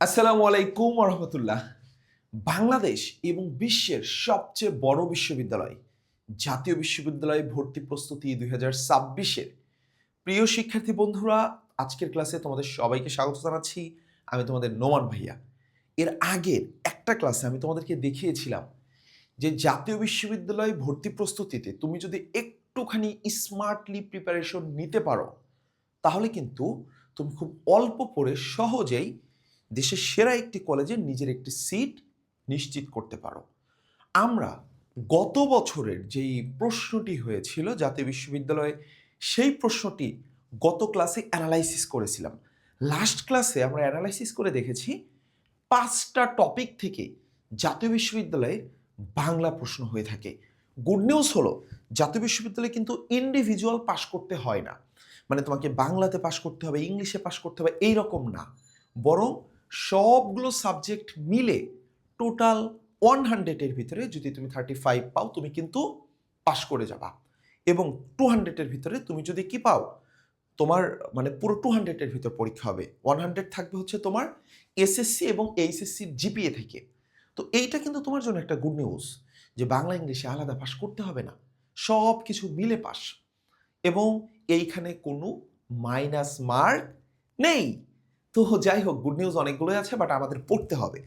আসসালামু আলাইকুম রহমতুল্লাহ। বাংলাদেশ এবং বিশ্বের সবচেয়ে বড় বিশ্ববিদ্যালয় জাতীয় বিশ্ববিদ্যালয় ভর্তি প্রস্তুতি 2026-এর প্রিয় শিক্ষার্থী বন্ধুরা, আজকের ক্লাসে তোমাদের সবাইকে স্বাগত জানাচ্ছি। আমি তোমাদের নোমান ভাইয়া। এর আগের একটা ক্লাসে আমি তোমাদেরকে দেখিয়েছিলাম যে জাতীয় বিশ্ববিদ্যালয় ভর্তি প্রস্তুতিতে তুমি যদি একটুখানি স্মার্টলি প্রিপারেশন নিতে পারো, তাহলে কিন্তু তুমি খুব অল্প পড়ে সহজেই দেশের সেরা একটি কলেজে নিজের একটি সিট নিশ্চিত করতে পারো। আমরা গত বছরের যেই প্রশ্নটি হয়েছিল জাতীয় বিশ্ববিদ্যালয়ে, সেই প্রশ্নটি গত ক্লাসে অ্যানালাইসিস করেছিলাম। লাস্ট ক্লাসে আমরা অ্যানালাইসিস করে দেখেছি 5টা টপিক থেকে জাতীয় বিশ্ববিদ্যালয়ে বাংলা প্রশ্ন হয়ে থাকে। গুড নিউজ হলো, জাতীয় বিশ্ববিদ্যালয়ে কিন্তু ইন্ডিভিজুয়াল পাশ করতে হয় না, মানে তোমাকে বাংলাতে পাশ করতে হবে, ইংলিশে পাশ করতে হবে এইরকম না, বরং সবগুলো সাবজেক্ট মিলে টোটাল 100-এর ভিতরে যদি তুমি 35 পাও, তুমি কিন্তু পাশ করে যাবা। এবং 200-এর ভিতরে তুমি যদি কি পাও, তোমার মানে পুরো 200-এর ভিতর পরীক্ষা হবে। 100 থাকবে হচ্ছে তোমার এসএসসি এবং এইচএসসির জিপিএ থেকে। তো এইটা কিন্তু তোমার জন্য একটা গুড নিউজ যে বাংলা ইংলিশে আলাদা পাশ করতে হবে না, সব কিছু মিলে পাস। এবং এইখানে কোনো মাইনাস মার্ক নেই। তো যাই হোক, গুড নিউজ অনেকগুলোই আছে, বাট আমাদের পড়তে হবে।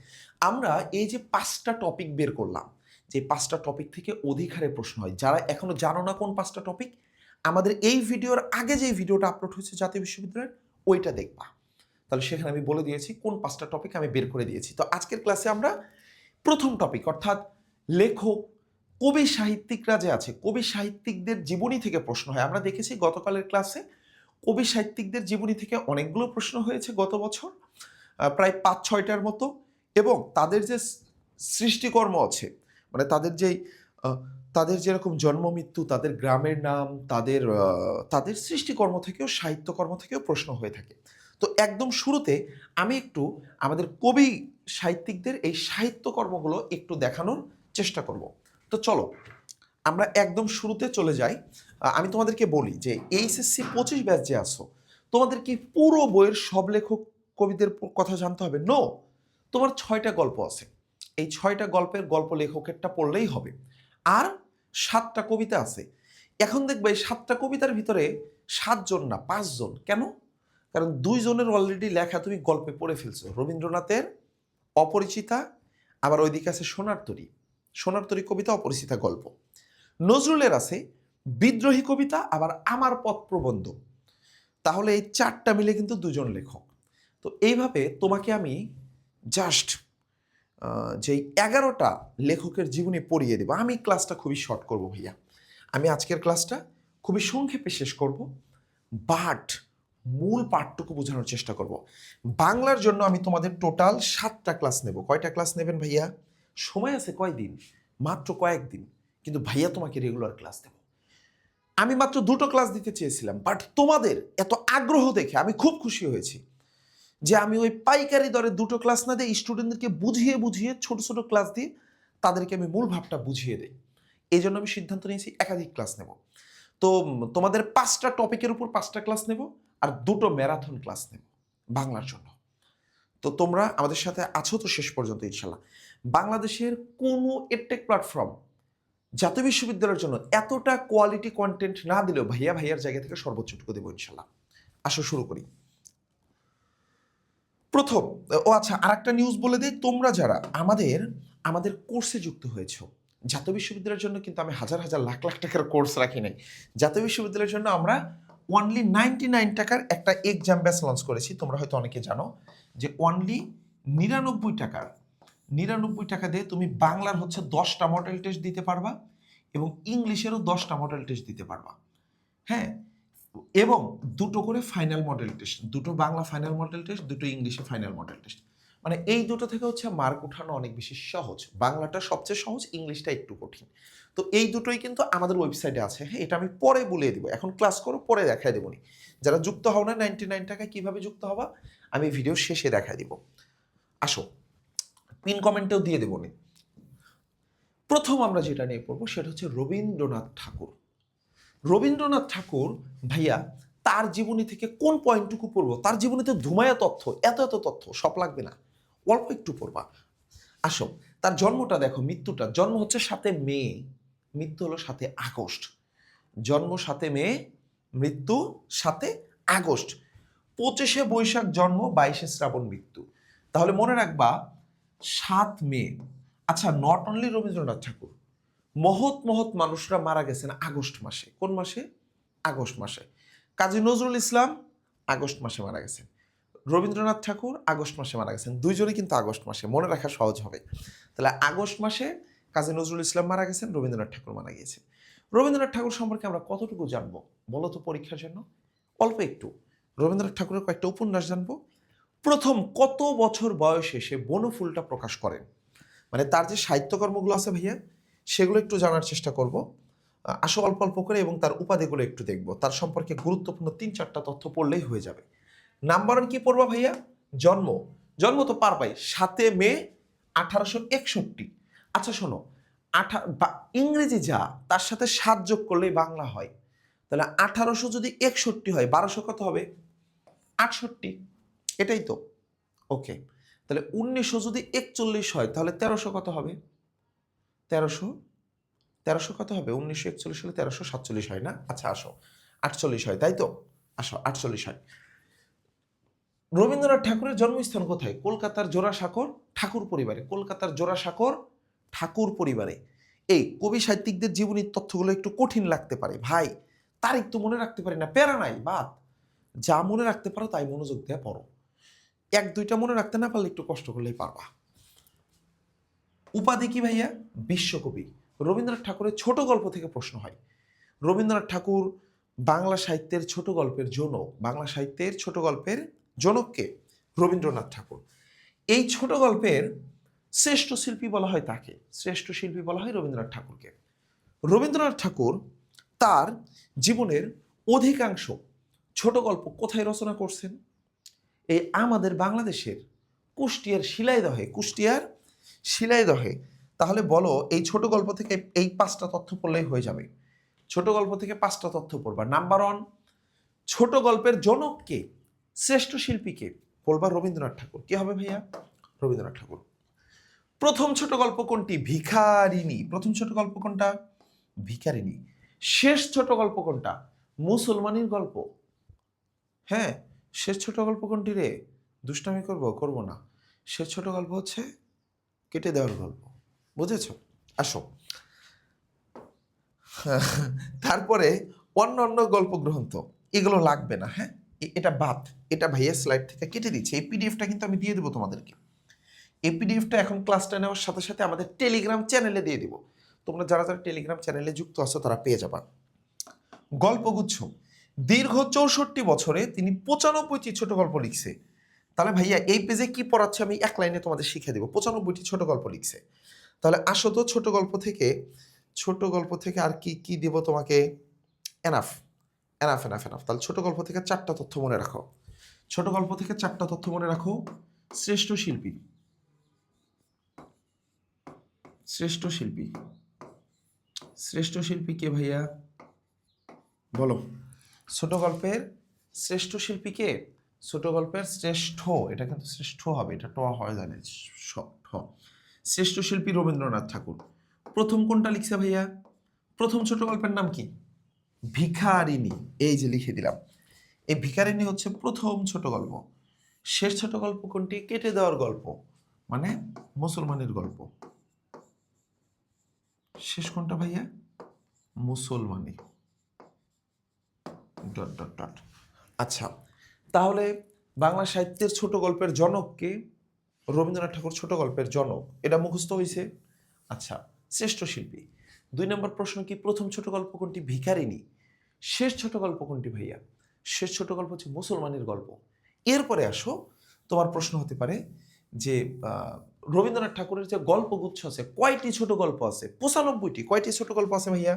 আমরা এই যে 5টা টপিক বের করলাম, যে 5টা টপিক থেকে অধিকারে প্রশ্ন হয়। যারা এখনো জানো না কোন 5টা টপিক, আমাদের এই ভিডিওর আগে যে ভিডিওটা আপলোড হয়েছে জাতীয় বিশ্ববিদ্যালয়ের, ওইটা দেখবা। তাহলে সেখানে আমি বলে দিয়েছি কোন 5টা টপিক আমি বের করে দিয়েছি। তো আজকের ক্লাসে আমরা প্রথম টপিক অর্থাৎ লেখক, কবি সাহিত্যিকরা যে আছে, কবি সাহিত্যিকদের জীবনী থেকে প্রশ্ন হয়। আমরা দেখেছি গতকালের ক্লাসে কবি সাহিত্যিকদের জীবনী থেকে অনেকগুলো প্রশ্ন হয়েছে গত বছর, প্রায় 5-6টার মতো। এবং তাদের যে সৃষ্টিকর্ম আছে, মানে তাদের যেরকম জন্ম মৃত্যু, তাদের গ্রামের নাম, তাদের সৃষ্টিকর্ম থেকেও, সাহিত্যকর্ম থেকেও প্রশ্ন হয়ে থাকে। তো একদম শুরুতে আমি একটু আমাদের কবি সাহিত্যিকদের এই সাহিত্যকর্মগুলো একটু দেখানোর চেষ্টা করব। তো চলো আমরা একদম শুরুতে চলে যাই। আমি তোমাদেরকে বলি যে এইচএসসি 25 ব্যাচ যে আসো, তোমাদের কি পুরো বইয়ের সব লেখক কবিদের কথা জানতে হবে? নো, তোমার 6টা গল্প আছে, এই 6টা গল্পের গল্প লেখকেরটা পড়লেই হবে। আর 7টা কবিতা আছে। এখন দেখবে এই 7টা কবিতার ভিতরে 7 জন না 5 জন। কেন? কারণ 2 জনের অলরেডি লেখা তুমি গল্পে পড়ে ফেলছো। রবীন্দ্রনাথের অপরিচিতা, আবার ওইদিকে আছে সোনার তরী। সোনার তরী কবিতা, অপরিচিতা গল্প। নজরুলের আছে বিদ্রোহী কবিতা, আবার আমার পথ প্রবন্ধ। তাহলে এই 4টা মিলে কিন্তু 2 জন লেখক। তো এইভাবে তোমাকে আমি জাস্ট যেই 11টা লেখকের জীবনী পড়িয়ে দেবো। আমি ক্লাসটা খুবই শর্ট করব ভাইয়া, আমি আজকের ক্লাসটা খুবই সংক্ষেপে শেষ করব, বাট মূল পাঠটুকু বোঝানোর চেষ্টা করব। বাংলার জন্য আমি তোমাদের টোটাল 7টা ক্লাস নেব। কয়টা ক্লাস নেবেন ভাইয়া? সময় আছে কয়দিন? মাত্র কয়েকদিন, কিন্তু ভাইয়া তোমাকে রেগুলার ক্লাস দেব। আমি মাত্র 2টো ক্লাস দিতে চেয়েছিলাম, বাট তোমাদের এত আগ্রহ দেখে আমি খুব খুশি হয়েছি যে আমি ওই পাইকারি দরে 2টো ক্লাস না দিয়ে স্টুডেন্টদেরকে বুঝিয়ে বুঝিয়ে ছোট ছোট ক্লাস দিয়ে তাদেরকে আমি মূল ভাবটা বুঝিয়ে দিই। এই জন্য আমি সিদ্ধান্ত নিয়েছি একাধিক ক্লাস নেব। তো তোমাদের 5টা টপিকের উপর 5টা ক্লাস নেব, আর 2টো ম্যারাথন ক্লাস নেব বাংলার জন্য। তো তোমরা আমাদের সাথে আছো তো শেষ পর্যন্ত ইনশাল্লাহ। বাংলাদেশের কোনো এডটেক প্ল্যাটফর্ম জাতীয় বিশ্ববিদ্যালয়ের জন্য এতটা কোয়ালিটি কন্টেন্ট না দিলেও ভাইয়ার জায়গা থেকে সর্বোচ্চটুকু দেবো ইনশাল্লাহ। আসো শুরু করি। প্রথম, ও আচ্ছা, আরেকটা নিউজ বলে দিই, তোমরা যারা আমাদের কোর্সে যুক্ত হয়েছো, জাতীয় বিশ্ববিদ্যালয়ের জন্য কিন্তু আমি হাজার হাজার লাখ লাখ টাকার কোর্স রাখি নাই। জাতীয় বিশ্ববিদ্যালয়ের জন্য আমরা অনলি 99 টাকার একটা এক্সাম ব্যাচ লঞ্চ করেছি। তোমরা হয়তো অনেকে জানো যে অনলি 99 টাকা দিয়ে তুমি বাংলার হচ্ছে 10টা মডেল টেস্ট দিতে পারবা, এবং ইংলিশেরও 10টা মডেল টেস্ট দিতে পারবা। হ্যাঁ, এবং 2টো করে ফাইনাল মডেল টেস্ট, 2টো বাংলা ফাইনাল মডেল টেস্ট, 2টো ইংলিশে ফাইনাল মডেল টেস্ট। মানে এই দুটো থেকে হচ্ছে মার্ক উঠানো অনেক বেশি সহজ। বাংলাটা সবচেয়ে সহজ, ইংলিশটা একটু কঠিন। তো এই দুটোই কিন্তু আমাদের ওয়েবসাইটে আছে। হ্যাঁ, এটা আমি পরে বলে দিব, এখন ক্লাস করো, পরে দেখাই দেবো নি। যারা যুক্ত হও না 99 টাকায় কিভাবে যুক্ত হবা আমি ভিডিও শেষে দেখাই দিব। আসো, পিন কমেন্টেও দিয়ে দেবো নি। প্রথম আমরা যেটা নিয়ে পড়বো সেটা হচ্ছে রবীন্দ্রনাথ ঠাকুর। রবীন্দ্রনাথ ঠাকুর ভাইয়া, তার জীবনী থেকে কোন পয়েন্টটুকু পড়বো? তার জীবনীতে ধুমায়া তথ্য, এত এত তথ্য সব লাগবে না, অল্প একটু পড়বা। আসো, তার জন্মটা দেখো, মৃত্যুটা, জন্ম হচ্ছে 7 মে, মৃত্যু হলো 7 আগস্ট। জন্ম 7 মে, মৃত্যু 7 আগস্ট। 25 বৈশাখ জন্ম, 22 শ্রাবণ মৃত্যু। তাহলে মনে রাখবা 7 মে। আচ্ছা, নট অনলি রবীন্দ্রনাথ ঠাকুর, মহৎ মহৎ মানুষরা মারা গেছেন আগস্ট মাসে। কোন মাসে? আগস্ট মাসে। কাজী নজরুল ইসলাম আগস্ট মাসে মারা গেছেন, রবীন্দ্রনাথ ঠাকুর আগস্ট মাসে মারা গেছেন, দুইজনই কিন্তু আগস্ট মাসে, মনে রাখা সহজ হবে। তাহলে আগস্ট মাসে কাজী নজরুল ইসলাম মারা গেছেন, রবীন্দ্রনাথ ঠাকুর মারা গিয়েছেন। রবীন্দ্রনাথ ঠাকুর সম্পর্কে আমরা কতটুকু জানবো বলো তো পরীক্ষার জন্য? অল্প একটু। রবীন্দ্রনাথ ঠাকুরের কয়েকটা উপন্যাস জানবো। প্রথম কত বছর বয়সে সে বনফুলটা প্রকাশ করেন, মানে তার যে সাহিত্যকর্মগুলো আছে ভাইয়া, সেগুলো একটু জানার চেষ্টা করব। আসো অল্প অল্প করে, এবং তার উপাধিগুলো একটু দেখব। তার সম্পর্কে গুরুত্বপূর্ণ 3-4টা তথ্য পড়লেই হয়ে যাবে। নাম্বার 1 কি পড়বা ভাইয়া? জন্ম। জন্ম তো পারবাই, 7 মে 1861। আচ্ছা শোনো, ইংরেজি যা, তার সাথে 7 যোগ করলেই বাংলা হয়। তাহলে 1800 যদি 61 হয়, 1200 কত হবে? 68। এটাই তো। ওকে, তাহলে 1900 যদি 41 হয়, তাহলে 1300 কত হবে? 1300 1300 কত হবে? 1941 হলে 1347 হয় না? আচ্ছা আসো, 48 হয়, তাই তো? আসো, 48 হয়। রবীন্দ্রনাথ ঠাকুরের জন্মস্থান কোথায়? কলকাতার জোড়াসাঁকোর ঠাকুর পরিবারে। কলকাতার জোড়াসাঁকোর ঠাকুর পরিবারে। এই কবি সাহিত্যিকদের জীবনীর তথ্যগুলো একটু কঠিন লাগতে পারে ভাই, তারিখ তো মনে রাখতে পারি না, প্যারা নাই, বাদ। যা মনে রাখতে পারো তাই মনোযোগ দিয়ে পড়ো। 1-2টা মনে রাখতে না পারলে একটু কষ্ট করলেই পারবা। উপাধি কি ভাইয়া? বিশ্বকবি। রবীন্দ্রনাথ ঠাকুরের ছোট গল্প থেকে প্রশ্ন হয়। রবীন্দ্রনাথ ঠাকুর বাংলা সাহিত্যের ছোট গল্পের জনক। বাংলা সাহিত্যের ছোট গল্পের জনককে? রবীন্দ্রনাথ ঠাকুর। এই ছোট গল্পের শ্রেষ্ঠ শিল্পী বলা হয় তাকে, শ্রেষ্ঠ শিল্পী বলা হয় রবীন্দ্রনাথ ঠাকুরকে। রবীন্দ্রনাথ ঠাকুর তার জীবনের অধিকাংশ ছোট গল্প কোথায় রচনা করছেন? এই আমাদের বাংলাদেশের কুষ্টিয়ার শিলাইদহে। কুষ্টিয়ার শিলাইদহে। তাহলে বলো, এই ছোট গল্প থেকে এই 5টা তথ্য পড়লেই হয়ে যাবে। ছোট গল্প থেকে 5টা তথ্য পড়বা। নাম্বার 1, ছোট গল্পের জনককে, শ্রেষ্ঠ শিল্পীকে? বলবা রবীন্দ্রনাথ ঠাকুর। কি হবে ভাইয়া? রবীন্দ্রনাথ ঠাকুর। প্রথম ছোট গল্প কোনটি? ভিখারিনী। প্রথম ছোট গল্প কোনটা? ভিখারিনী। শেষ ছোট গল্প কোনটা? মুসলমানির গল্প। হ্যাঁ, শেষ ছোট গল্প কোনটি রে? দুষ্টামি করব না। শেষ ছোট গল্প হচ্ছে কেটে দেওয়ার গল্প। বুঝেছ? আসো, তারপরে অন্যান্য গল্প গ্রন্থ, এগুলো লাগবে না। হ্যাঁ, এটা বাদ। এটা ভাইয়া স্লাইড থেকে কেটে দিচ্ছে। এই পিডিএফটা কিন্তু আমি দিয়ে দেবো তোমাদেরকে। এই পিডিএফটা এখন ক্লাসটা নেওয়ার সাথে সাথে আমাদের টেলিগ্রাম চ্যানেলে দিয়ে দিব। তোমরা যারা যারা টেলিগ্রাম চ্যানেলে যুক্ত আছো তারা পেয়ে যাবা। গল্পগুচ্ছ। দীর্ঘ 64 বছরে তিনি 95টি ছোট গল্প লিখছে। তাহলে ভাইয়া এই পেজে কি পড়াচ্ছে আমি এক লাইনে তোমাদের শিখিয়ে দেবো। 95টি ছোট গল্প লিখছে। তাহলে আসো তো, ছোট গল্প থেকে আর কি কি দিব তোমাকে? Enough enough enough enough. তাহলে ছোট গল্প থেকে 4টা তথ্য মনে রাখো। ছোট গল্প থেকে 4টা তথ্য মনে রাখো। শ্রেষ্ঠ শিল্পী। শ্রেষ্ঠ শিল্পী। শ্রেষ্ঠ শিল্পী কে ভাইয়া? বলো। ছোট গল্পের শ্রেষ্ঠ শিল্পী কে? ছোট গল্পের শ্রেষ্ঠ, এটা কিন্তু শ্রেষ্ঠ হবে, এটা ট হয় জানে, ঠ। শ্রেষ্ঠ শিল্পী রবীন্দ্রনাথ ঠাকুর। প্রথম কোনটা লিখছে ভাইয়া? প্রথম ছোট গল্পের নাম কি? ভিখারিনী। এই যে লিখে দিলাম। এই ভিখারিনী হচ্ছে প্রথম ছোট গল্প। শেষ ছোট গল্প কোনটি? কেটে দেওয়ার গল্প, মানে মুসলমানের গল্প। শেষ কোনটা ভাইয়া? মুসলমানি। Dot dot dot. আচ্ছা, তাহলে বাংলা সাহিত্যের ছোট গল্পের জনককে? রবীন্দ্রনাথ ঠাকুর ছোট গল্পের জনক, এটা মুখস্থ হয়েছে। আচ্ছা, শ্রেষ্ঠ শিল্পী। 2 নম্বর প্রশ্ন কি? প্রথম ছোট গল্প কোনটি? ভিখারিনী। শেষ ছোট গল্প কোনটি ভাইয়া? শেষ ছোট গল্প হচ্ছে মুসলমানের গল্প। এরপরে আসো, তোমার প্রশ্ন হতে পারে যে রবীন্দ্রনাথ ঠাকুরের যে গল্পগুচ্ছ আছে, কয়টি ছোট গল্প আছে? 95টি। কয়টি ছোট গল্প আছে ভাইয়া?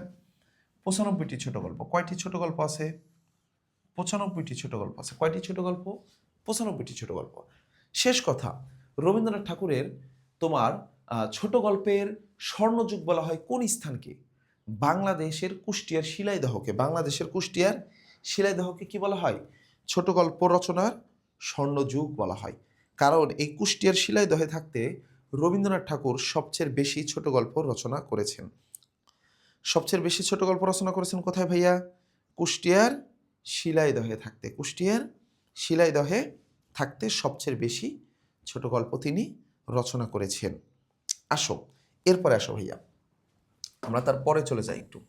95টি ছোট গল্প। কয়টি ছোট গল্প আছে? 95টি ছোট গল্প আছে। কয়টি ছোট গল্প? 95টি ছোট গল্প। শেষ কথা, রবীন্দ্রনাথ ঠাকুরের তোমার ছোট গল্পের স্বর্ণযুগ বলা হয় কোন স্থানকে? বাংলাদেশের কুষ্টিয়ার শিলাইদহকে। বাংলাদেশের কুষ্টিয়ার শিলাইদহকে কি বলা হয়? ছোট গল্প রচনার স্বর্ণযুগ বলা হয়। কারণ এই কুষ্টিয়ার শিলাইদহে থাকতে রবীন্দ্রনাথ ঠাকুর সবচেয়ে বেশি ছোট গল্প রচনা করেছেন। সবচেয়ে বেশি ছোট গল্প রচনা করেছেন কোথায় ভাইয়া? কুষ্টিয়ার শিলাইদহে থাকতে। কুষ্টিয়ার শিলাইদহে থাকতে সবচেয়ে বেশি ছোট গল্প তিনি রচনা করেছেন। আসো এরপরে আসো ভাইয়া, আমরা তার পরে চলে যাই একটু।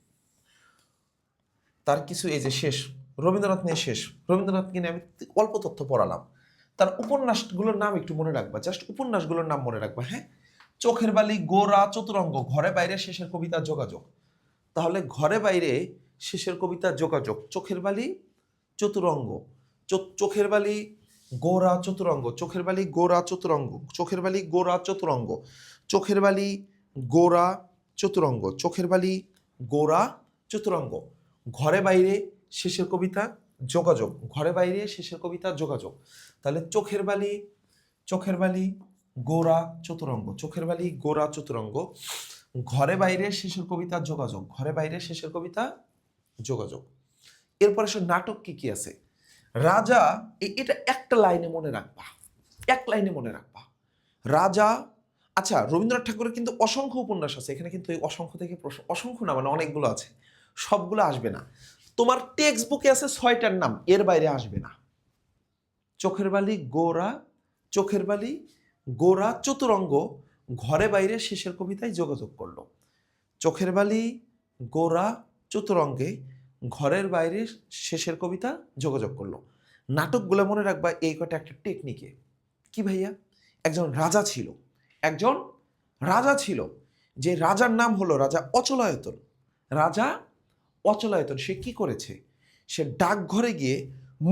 তার কিছু এই যে শেষ, রবীন্দ্রনাথ নিয়ে শেষ, রবীন্দ্রনাথকে নিয়ে আমি অল্প তথ্য পড়ালাম। তার উপন্যাসগুলোর নাম একটু মনে রাখবা, জাস্ট উপন্যাসগুলোর নাম মনে রাখবা। হ্যাঁ, চোখের বালি, গোরা, চতুরঙ্গ, ঘরে বাইরে, শেষের কবিতা, যোগাযোগ। তাহলে ঘরে বাইরে, শেষের কবিতা, যোগাযোগ, চোখের বালি, চতুরঙ্গ, চোখের বালি, গোরা, চতুরঙ্গ, চোখের বালি, গোরা, চতুরঙ্গ, চোখের বালি, গোরা, চতুরঙ্গ, চোখের বালি, গোরা, চতুরঙ্গ, চোখের বালি, গোরা, চতুরঙ্গ, ঘরে বাইরে, শেষের কবিতা, যোগাযোগ, ঘরে বাইরে, শেষের কবিতা, যোগাযোগ। তাহলে চোখের বালি, চোখের বালি, গোরা, চতুরঙ্গ, চোখের বালি, গোরা, চতুরঙ্গ, ঘরে বাইরে, শেষের কবিতা, যোগাযোগ, ঘরে বাইরে, শেষের কবিতা, যোগাযোগ। এরপরে সে নাটক কি কি আছে? রাজা, এটা একটা লাইনে মনে রাখবা, এক লাইনে মনে রাখবা। রাজা, আচ্ছা রবীন্দ্রনাথ ঠাকুরের কিন্তু অসংখ্য উপন্যাস আছে, এখানে কিন্তু এই অসংখ্য থেকে অসংখ্য না মানে অনেকগুলো আছে, সবগুলো আসবে না। তোমার টেক্সট বুকে আছে 6টার নাম, এর বাইরে আসবে না। চোখের বালি, গোরা, চোখের বালি, গোরা, চতুরঙ্গ, ঘরে বাইরে, শেষের কবিতায় যোগাযোগ করলো। চোখের বালি, গোরা, চতুরঙ্গে, ঘরের বাইরে, শেষের কবিতা, যোগাযোগ করলো। নাটকগুলো মনে রাখবা এই কটা একটা টেকনিকে। কি ভাইয়া? একজন রাজা ছিল, একজন রাজা ছিল, যে রাজার নাম হলো রাজা অচলায়তন। রাজা অচলায়তন সে কি করেছে? সে ডাকঘরে গিয়ে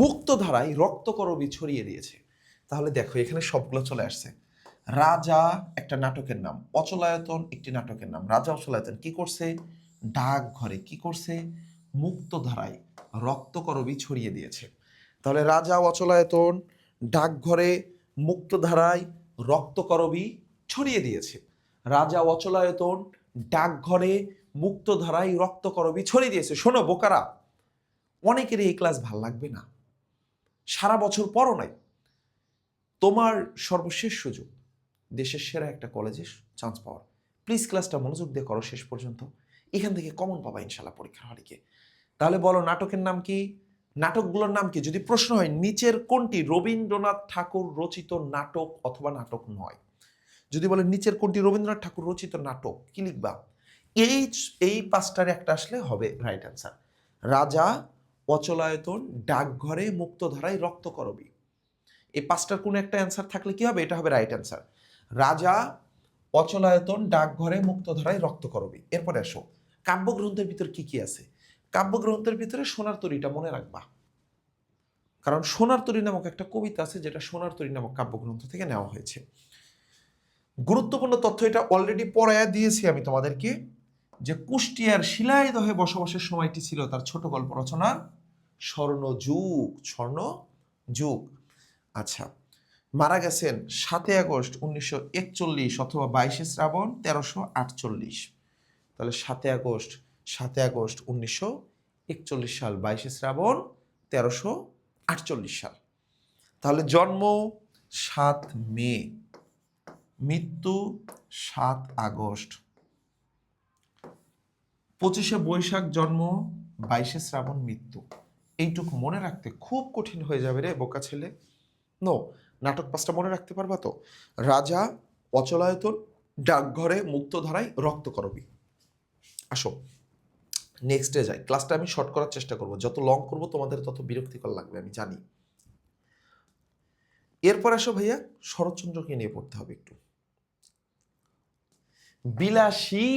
মুক্তধারায় রক্তকরবী ছড়িয়ে দিয়েছে। তাহলে দেখো এখানে সবগুলো চলে আসছে। রাজা একটা নাটকের নাম, অচলায়তন একটি নাটকের নাম। রাজা অচলায়তন কি করছে? ডাকঘরে কি করছে? মুক্তধারায় রক্তকরবী ছড়িয়ে দিয়েছে। তাহলে রাজা অচলায়তন ডাকঘরে মুক্তধারায় রক্তকরবী ছড়িয়ে দিয়েছে। রাজা অচলায়তন ডাকঘরে মুক্তধারায় রক্তকরবী ছড়িয়ে দিয়েছে। শোনো বোকারা, অনেকেরই এই ক্লাস ভাল লাগবে না, সারা বছর পড়ো নাই, তোমার সর্বশেষ সুযোগ দেশের সেরা একটা কলেজে চান্স পাওয়ার। প্লিজ ক্লাসটা মনোযোগ দিয়ে করো শেষ পর্যন্ত, এখান থেকে কমন পাবা ইনশাল্লাহ পরীক্ষার হলে গিয়ে। তাহলে বলো নাটকের নাম কি? নাটকগুলোর নাম কি? যদি প্রশ্ন হয় নিচের কোনটি রবীন্দ্রনাথ ঠাকুর রচিত নাটক অথবা নাটক নয়, যদি বলে নিচের কোনটি রবীন্দ্রনাথ ঠাকুর রচিত নাটক, কি লিখবা? এই 5টার একটা আসলে হবে রাইট অ্যান্সার। রাজা, অচলায়তন, ডাকঘরে, মুক্তধারায়, রক্তকরবী, এই 5টার কোনো একটা অ্যান্সার থাকলে কি হবে? এটা হবে রাইট অ্যান্সার। রাজা, অচলায়তন, ডাকঘরে, মুক্তধারায়, রক্তকরবী। এরপরে আসো কাব্যগ্রন্থের ভিতর কি কি আছে। কাব্যগ্রন্থের ভিতরে সোনার তরীটা মনে রাখবা, কারণ সোনার তরী নামক একটা কবিতা আছে যেটা সোনার তরী নামক কাব্যগ্রন্থ থেকে নেওয়া হয়েছে। গুরুত্বপূর্ণ তথ্য এটা অলরেডি পড়ায়া দিয়েছি আমি তোমাদেরকে, যে কুষ্টিয়ার শিলাইদহে বসবাসের সময়টি ছিল তার ছোট গল্প রচনার স্বর্ণযুগ। স্বর্ণযুগ। আচ্ছা, মারা গেছেন 7 আগস্ট 1941 অথবা 22 শ্রাবণ 1348। তাহলে 7 আগস্ট 1941 সাল, 22 শ্রাবণ 1348 সাল। তাহলে জন্ম 7 মে, মৃত্যু 7 আগস্ট, 25 বৈশাখ জন্ম, 22 শ্রাবণ মৃত্যু। এইটুকু মনে রাখতে খুব কঠিন হয়ে যাবে রে বোকা ছেলে। নো, নাটক 5টা মনে রাখতে পারবা তো? রাজা, অচলায়তন, ডাকঘরে, মুক্তধারায়, রক্তকরবী। আসো নেক্সটে যাই। ক্লাসটা আমি শর্ট করার চেষ্টা করব, যত লং করব তোমাদের তত বিরক্তিকর লাগবে আমি জানি। এরপর আসো ভাইয়া শরৎচন্দ্রকে নিয়ে পড়তে হবে একটু। বিলাসী,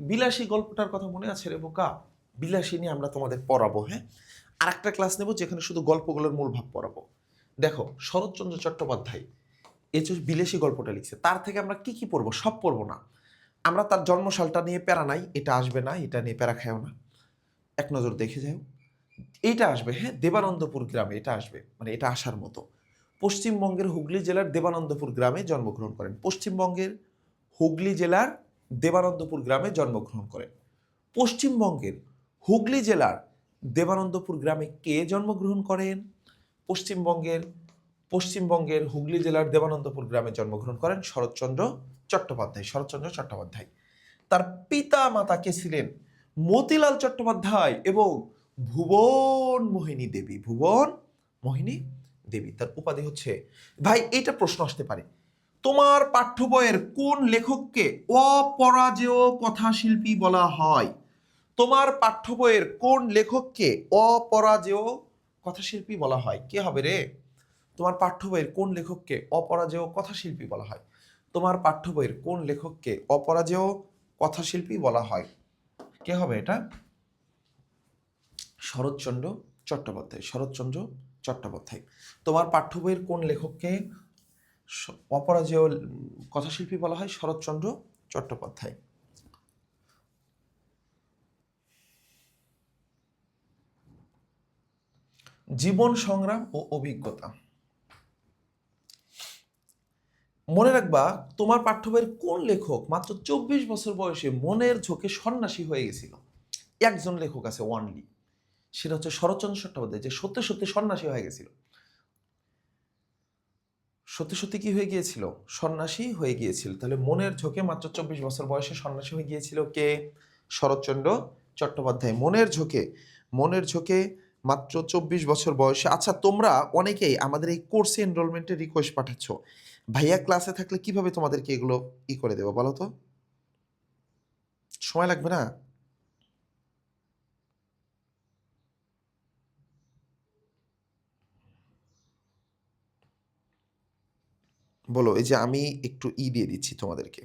বিলাসী গল্পটার কথা মনে আছে রে বোকা? বিলাসী নিয়ে আমরা তোমাদের পড়াবো। হ্যাঁ, আর একটা ক্লাস নেব যেখানে শুধু গল্পগুলোর মূল ভাব পড়াবো। দেখো শরৎচন্দ্র চট্টোপাধ্যায় এই যে বিলাসী গল্পটা লিখছে, তার থেকে আমরা কি কি পড়বো? সব পড়বো না, আমরা তার জন্মসালটা নিয়ে প্যারা নাই, এটা আসবে না, এটা নিয়ে প্যারা খায়ও না, এক নজর দেখে যাও। এইটা আসবে, হ্যাঁ, দেবানন্দপুর গ্রামে এটা আসবে, মানে এটা আসার মতো। পশ্চিমবঙ্গের হুগলি জেলার দেবানন্দপুর গ্রামে জন্মগ্রহণ করেন। পশ্চিমবঙ্গের হুগলি জেলার দেবানন্দপুর গ্রামে জন্মগ্রহণ করেন। পশ্চিমবঙ্গের হুগলি জেলার দেবানন্দপুর গ্রামে কে জন্মগ্রহণ করেন? পশ্চিমবঙ্গের পশ্চিমবঙ্গের হুগলি জেলার দেবানন্দপুর গ্রামে জন্মগ্রহণ করেন শরৎচন্দ্র চট্টোপাধ্যায়। শরৎচন্দ্র চট্টোপাধ্যায়, তার পিতা মাতা কে ছিলেন? মতিলাল চট্টোপাধ্যায় এবং ভুবন মোহিনী দেবী। ভুবন মোহিনী দেবী তার উপাধি হচ্ছে। ভাই এটা প্রশ্ন আসতে পারে, তোমার পাঠ্য বইয়ের কোন লেখককে অপরাজেয় কথাশিল্পী বলা হয়? তোমার পাঠ্য বইয়ের কোন লেখককে অপরাজেয় কথাশিল্পী বলা হয়? কে হবে রে? তোমার পাঠ্য বইয়ের কোন লেখককে অপরাজেয় কথাশিল্পী বলা হয়? তোমার পাঠ্য বইয়ের কোন লেখককে অপরাজেয় কথাশিল্পী বলা হয়? কে হবে এটা? শরৎচন্দ্র চট্টোপাধ্যায়। শরৎচন্দ্র চট্টোপাধ্যায়। তোমার পাঠ্য বইয়ের কোন লেখককে অপরাজেয় কথাশিল্পী বলা হয়? শরৎচন্দ্র চট্টোপাধ্যায়। জীবন সংগ্রাম ও অভিজ্ঞতা। মনে রাখবা, তোমার পাঠ্য বইয়ের কোন লেখক মাত্র 24 বছর বয়সে মনের ঝোঁকে সন্ন্যাসী হয়ে গেছিল? একজন লেখক আছে ওয়ানলি, সেটা হচ্ছে শরৎচন্দ্র চট্টোপাধ্যায়, যে সত্যি সত্যি সন্ন্যাসী হয়ে গেছিল। সত্যি সত্যি কি হয়ে গিয়েছিল? সন্ন্যাসী হয়ে গিয়েছিল। তাহলে মনের ঝোঁকে মাত্র 24 বছর বয়সে সন্ন্যাসী হয়ে গিয়েছিল কে? শরৎচন্দ্র চট্টোপাধ্যায়। মনের ঝোঁকে মাত্র 24 বছর বয়সে। আচ্ছা, তোমরা অনেকেই আমাদের এই কোর্সে এনরোলমেন্টের রিকোয়েস্ট পাঠাচ্ছ, ভাইয়া ক্লাসে থাকলে কিভাবে তোমাদেরকে এগুলো করে দেবো বলো তো? সময় লাগবে না? বলো, এই যে আমি একটু দিয়ে দিচ্ছি তোমাদেরকে।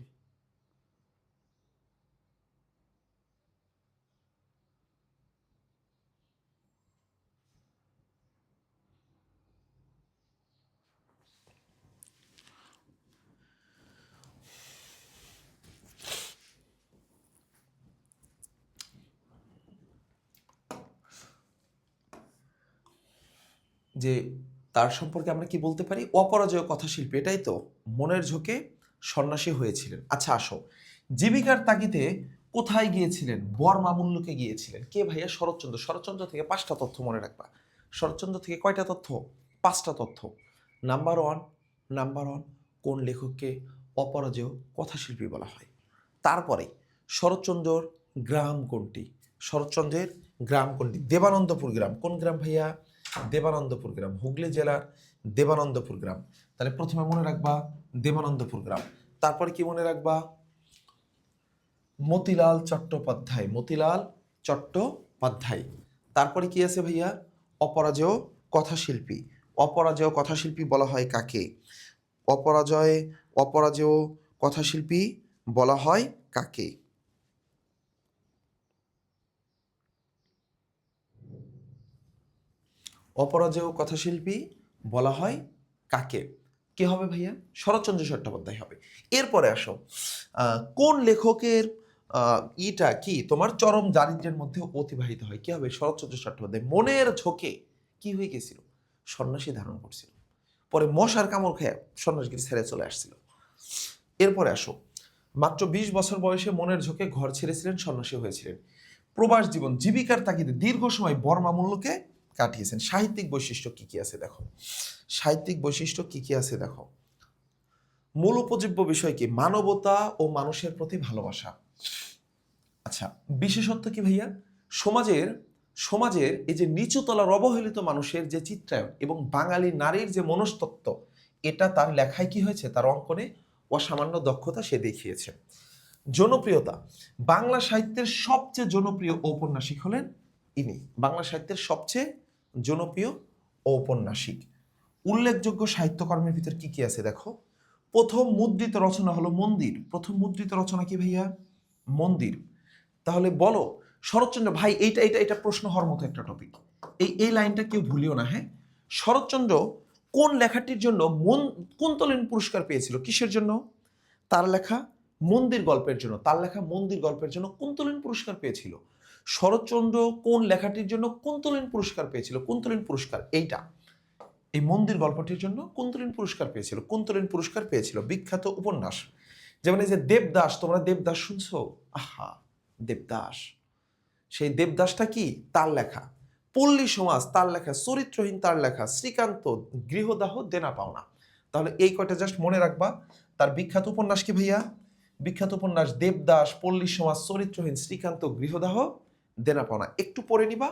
যে তার সম্পর্কে আমরা কি বলতে পারি? অপরাজেয় কথাশিল্পী, এটাই তো। মনের ঝোঁকে সন্ন্যাসী হয়েছিলেন। আচ্ছা আসো, জীবিকার তাগিদে কোথায় গিয়েছিলেন? বর্মামূল্যকে গিয়েছিলেন। কে ভাইয়া? শরৎচন্দ্র। শরৎচন্দ্র থেকে 5টা তথ্য মনে রাখবা। শরৎচন্দ্র থেকে কয়টা তথ্য? 5টা তথ্য। নাম্বার ওয়ান, কোন লেখককে অপরাজেয় কথাশিল্পী বলা হয়? তারপরে শরৎচন্দ্রর গ্রাম কোনটি? শরৎচন্দ্রের গ্রাম কোনটি? দেবানন্দপুর গ্রাম। কোন গ্রাম ভাইয়া? দেবানন্দপুর গ্রাম, হুগলি জেলার দেবানন্দপুর গ্রাম। তাহলে প্রথমে মনে রাখবা দেবানন্দপুর গ্রাম। তারপরে কি মনে রাখবা? মতিলাল চট্টোপাধ্যায়। মতিলাল চট্টোপাধ্যায়। তারপরে কি আছে ভাইয়া? অপরাজেয় কথাশিল্পী। অপরাজেয় কথাশিল্পী বলা হয় কাকে? অপরাজেয় কথাশিল্পী বলা হয় কাকে? অপরাজেয় কথাশিল্পী বলা হয় কাকে? কে হবে ভাইয়া? শরৎচন্দ্র চট্টোপাধ্যায় হবে। এরপরে আসো, কোন লেখকের ইটা কি তোমার চরম দারিদ্র্যের মধ্যে অতিবাহিত হয়? কি হবে? শরৎচন্দ্র চট্টোপাধ্যায়। মনের ঝোঁকে কি হয়ে গেছিল? সন্ন্যাসী ধারণ করছিল। পরে মশার কামড় খেয়ে সন্ন্যাসগিরি ছেড়ে চলে আসছিল। এরপরে আসো, মাত্র 20 বছর বয়সে মনের ঝোঁকে ঘর ছেড়েছিলেন, সন্ন্যাসী হয়েছিলেন। প্রবাস জীবন, জীবিকার তাগিদে দীর্ঘ সময় বর্মামূল্যকে কাটিয়েছেন। সাহিত্যিক বৈশিষ্ট্য কি কি আছে দেখো। সাহিত্যিক বৈশিষ্ট্য কি কি আছে দেখো। মূল উপজীব্য বিষয় কি? মানবতা ও মানুষের প্রতি ভালোবাসা। আচ্ছা, বিশেষত্ব কি ভাইয়া? সমাজের সমাজের এই যে নিচুতলার অবহেলিত মানুষের যে চিত্রায়ন এবং বাঙালি নারীর যে মনস্তত্ত্ব, এটা তার লেখায় কি হয়েছে? তার অঙ্কনে অসামান্য দক্ষতা সে দেখিয়েছে। জনপ্রিয়তা, বাংলা সাহিত্যের সবচেয়ে জনপ্রিয় ঔপন্যাসিক হলেন ইনি। বাংলা সাহিত্যের সবচেয়ে জনপ্রিয় ঔপন্যাসিক। উল্লেখযোগ্য সাহিত্যকর্মের ভিতর কি কি আছে দেখো। প্রথম মুদ্রিত রচনা হলো মন্দির। প্রথম মুদ্রিত রচনা কি ভাইয়া? মন্দির। তাহলে বলো, শরৎচন্দ্র ভাই, এইটা এটা এটা প্রশ্ন হওয়ার মতো একটা টপিক। এই লাইনটা কেউ ভুলিও না, হ্যাঁ? শরৎচন্দ্র কোন লেখাটির জন্য কুন্তলীন পুরস্কার পেয়েছিল? কিসের জন্য? তার লেখা মন্দির গল্পের জন্য। তার লেখা মন্দির গল্পের জন্য কুন্তলীন পুরস্কার পেয়েছিল। শরৎচন্দ্র কোন লেখাটির জন্য কুন্তলীন পুরস্কার পেয়েছিল? কুন্তলীন পুরস্কার এইটা, এই মন্দির গল্পটির জন্য কুন্তলীন পুরস্কার পেয়েছিল। কুন্তলীন পুরস্কার পেয়েছিল। বিখ্যাত উপন্যাস, যেমন এই যে দেবদাস, তোমরা দেবদাস শুনছো? আহা, দেবদাস, সেই দেবদাসটা কি? তার লেখা। পল্লী সমাজ তার লেখা, চরিত্রহীন তার লেখা, শ্রীকান্ত গৃহদাহ দেনা পাওনা। তাহলে এই কয়টা জাস্ট মনে রাখবা। তার বিখ্যাত উপন্যাস কি ভাইয়া? বিখ্যাত উপন্যাস দেবদাস, পল্লী সমাজ, চরিত্রহীন, শ্রীকান্ত গৃহদাহ দেনা পাওনা। একটু পড়ে নিবা,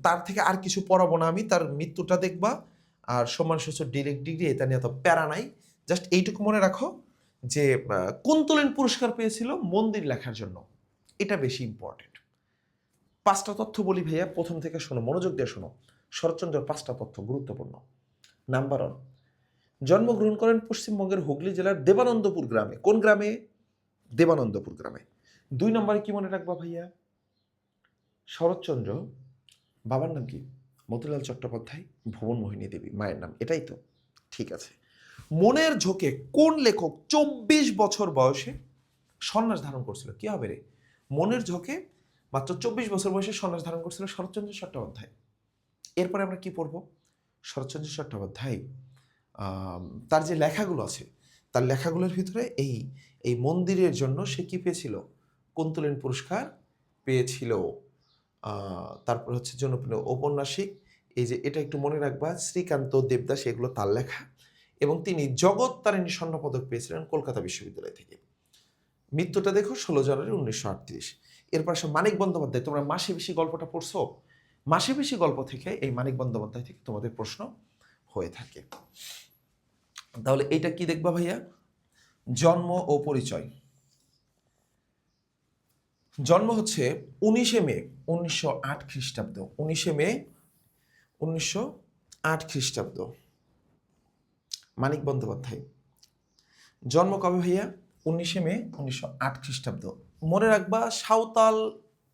তার থেকে আর কিছু পড়াবো না আমি। তার মৃত্যুটা দেখবা, আর সম্মানসূচক ডিরেক্ট ডিগ্রি, এটা নিয়ে তো প্যারা নাই। জাস্ট এইটুকু মনে রাখো যে কুন্তলেন পুরস্কার পেয়েছিল মন্দির লেখার জন্য, এটা বেশি ইম্পর্টেন্ট। 5টা তথ্য বলি ভাইয়া, প্রথম থেকে শোনো, মনোযোগ দিয়ে শোনো। শরৎচন্দ্রের 5টা তথ্য গুরুত্বপূর্ণ। নাম্বার 1, জন্মগ্রহণ করেন পশ্চিমবঙ্গের হুগলি জেলার দেবানন্দপুর গ্রামে। কোন গ্রামে? দেবানন্দপুর গ্রামে। 2 নম্বরে কি মনে রাখবা ভাইয়া? শরৎচন্দ্র বাবার নাম কি? মতিলাল চট্টোপাধ্যায়, ভুবনমোহিনী দেবী মায়ের নাম, এটাই তো? ঠিক আছে। মনের ঝোঁকে কোন লেখক 24 বছর বয়সে সন্ন্যাস ধারণ করছিল? কি হবে রে? মনের ঝোঁকে মাত্র 24 বছর বয়সে সন্ন্যাস ধারণ করছিল শরৎচন্দ্র চট্টোপাধ্যায়। এরপরে আমরা কি পড়ব? শরৎচন্দ্র চট্টোপাধ্যায় তার যে লেখাগুলো আছে, তার লেখাগুলোর ভিতরে এই মন্দিরের জন্য সে কি পেয়েছিল? কুন্তলেন পুরস্কার পেয়েছিল। তারপর হচ্ছে জনপ্রিয় ঔপন্যাসিক, এই যে এটা একটু মনে রাখবা, শ্রীকান্ত দেবদাস, এগুলো তার লেখা। এবং তিনি জগৎ তারিণী স্বর্ণপদক পেয়েছিলেন কলকাতা বিশ্ববিদ্যালয় থেকে। মৃত্যুটা দেখো 16 জানুয়ারি 1938। এরপর আসে মানিক বন্দ্যোপাধ্যায়। তোমরা মাসে বেশি গল্পটা পড়ছো? মাসে বেশি গল্প থেকে এই মানিক বন্দ্যোপাধ্যায় থেকে তোমাদের প্রশ্ন হয়ে থাকে। তাহলে এইটা কি দেখবা ভাইয়া? জন্ম ও পরিচয়। জন্ম হচ্ছে 19শে মে 1908 খ্রিস্টাব্দ। 19শে মে 1908 খ্রিস্টাব্দ মানিক বন্দ্যোপাধ্যায়। জন্ম কবে ভাইয়া? 19শে মে 1908 খ্রিস্টাব্দ। মনে রাখবা, সাঁওতাল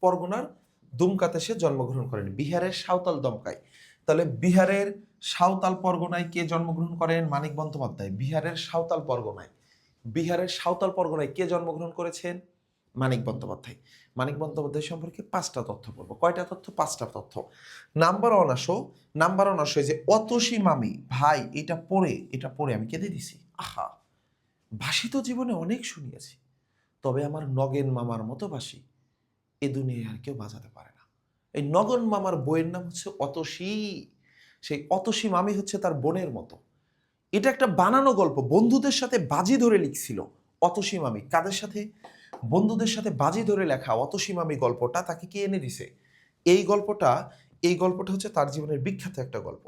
পরগনার দুমকাতে সে জন্মগ্রহণ করেন, বিহারের সাঁওতাল দমকায়। তাহলে বিহারের সাঁওতাল পরগনায় কে জন্মগ্রহণ করেন? মানিক বন্দ্যোপাধ্যায়। বিহারের সাঁওতাল পরগনায়, বিহারের সাঁওতাল পরগনায় কে জন্মগ্রহণ করেছেন? মানিক বন্দ্যোপাধ্যায়। মানিক বন্দ্যোপাধ্যায় সম্পর্কে 5টা তথ্য পড়বো। কয়টা তথ্য? 5টা তথ্য। নাম্বার 1 আসো। নাম্বার 1 আসো, যে অতসী মামি ভাই, এটা পড়ে আমি কেঁদে দিছি। আহা, বাঁশি তো জীবনে অনেক শুনিয়েছি, তবে আমার নগেন মামার মতো বাঁশি এ দুনিয়ায় আর কেউ বাজাতে পারে না। এই নগেন মামার বইয়ের নাম হচ্ছে অতসী। সেই অতসী মামি হচ্ছে তার বোনের মতো। এটা একটা বানানো গল্প, বন্ধুদের সাথে বাজি ধরে লিখছিল অতসী মামি। কাদের সাথে? বন্ধুদের সাথে বাজি ধরে লেখা অতসী মামি গল্পটা তাকে কে এনে দিছে? এই গল্পটা হচ্ছে তার জীবনের বিখ্যাত একটা গল্প।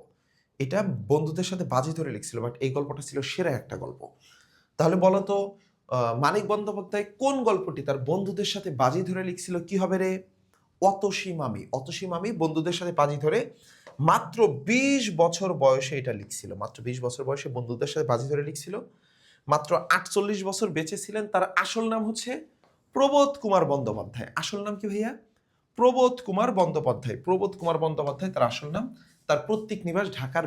এটা বন্ধুদের সাথে বাজি ধরে লিখছিল, বাট এই গল্পটা ছিল সেরা একটা গল্প। তাহলে বলো তো, মানিক বন্দ্যোপাধ্যায় কোন গল্পটি তার বন্ধুদের সাথে বাজি ধরে লিখছিল? কি হবে রে? অতসী মামি। অতসী মামি বন্ধুদের সাথে বাজি ধরে মাত্র 20 বছর বয়সে এটা লিখছিল। মাত্র 20 বছর বয়সে বন্ধুদের সাথে বাজি ধরে লিখছিল। মাত্র 48 বছর বেঁচে ছিলেন। তার আসল নাম হচ্ছে প্রবোধ কুমার বন্দ্যোপাধ্যায়। আসল নাম কি ভাইয়া? প্রবোধ কুমার বন্দ্যোপাধ্যায়। প্রবোধ কুমার বন্দ্যোপাধ্যায় তার আসল নাম। তার পৈতৃক নিবাস ঢাকার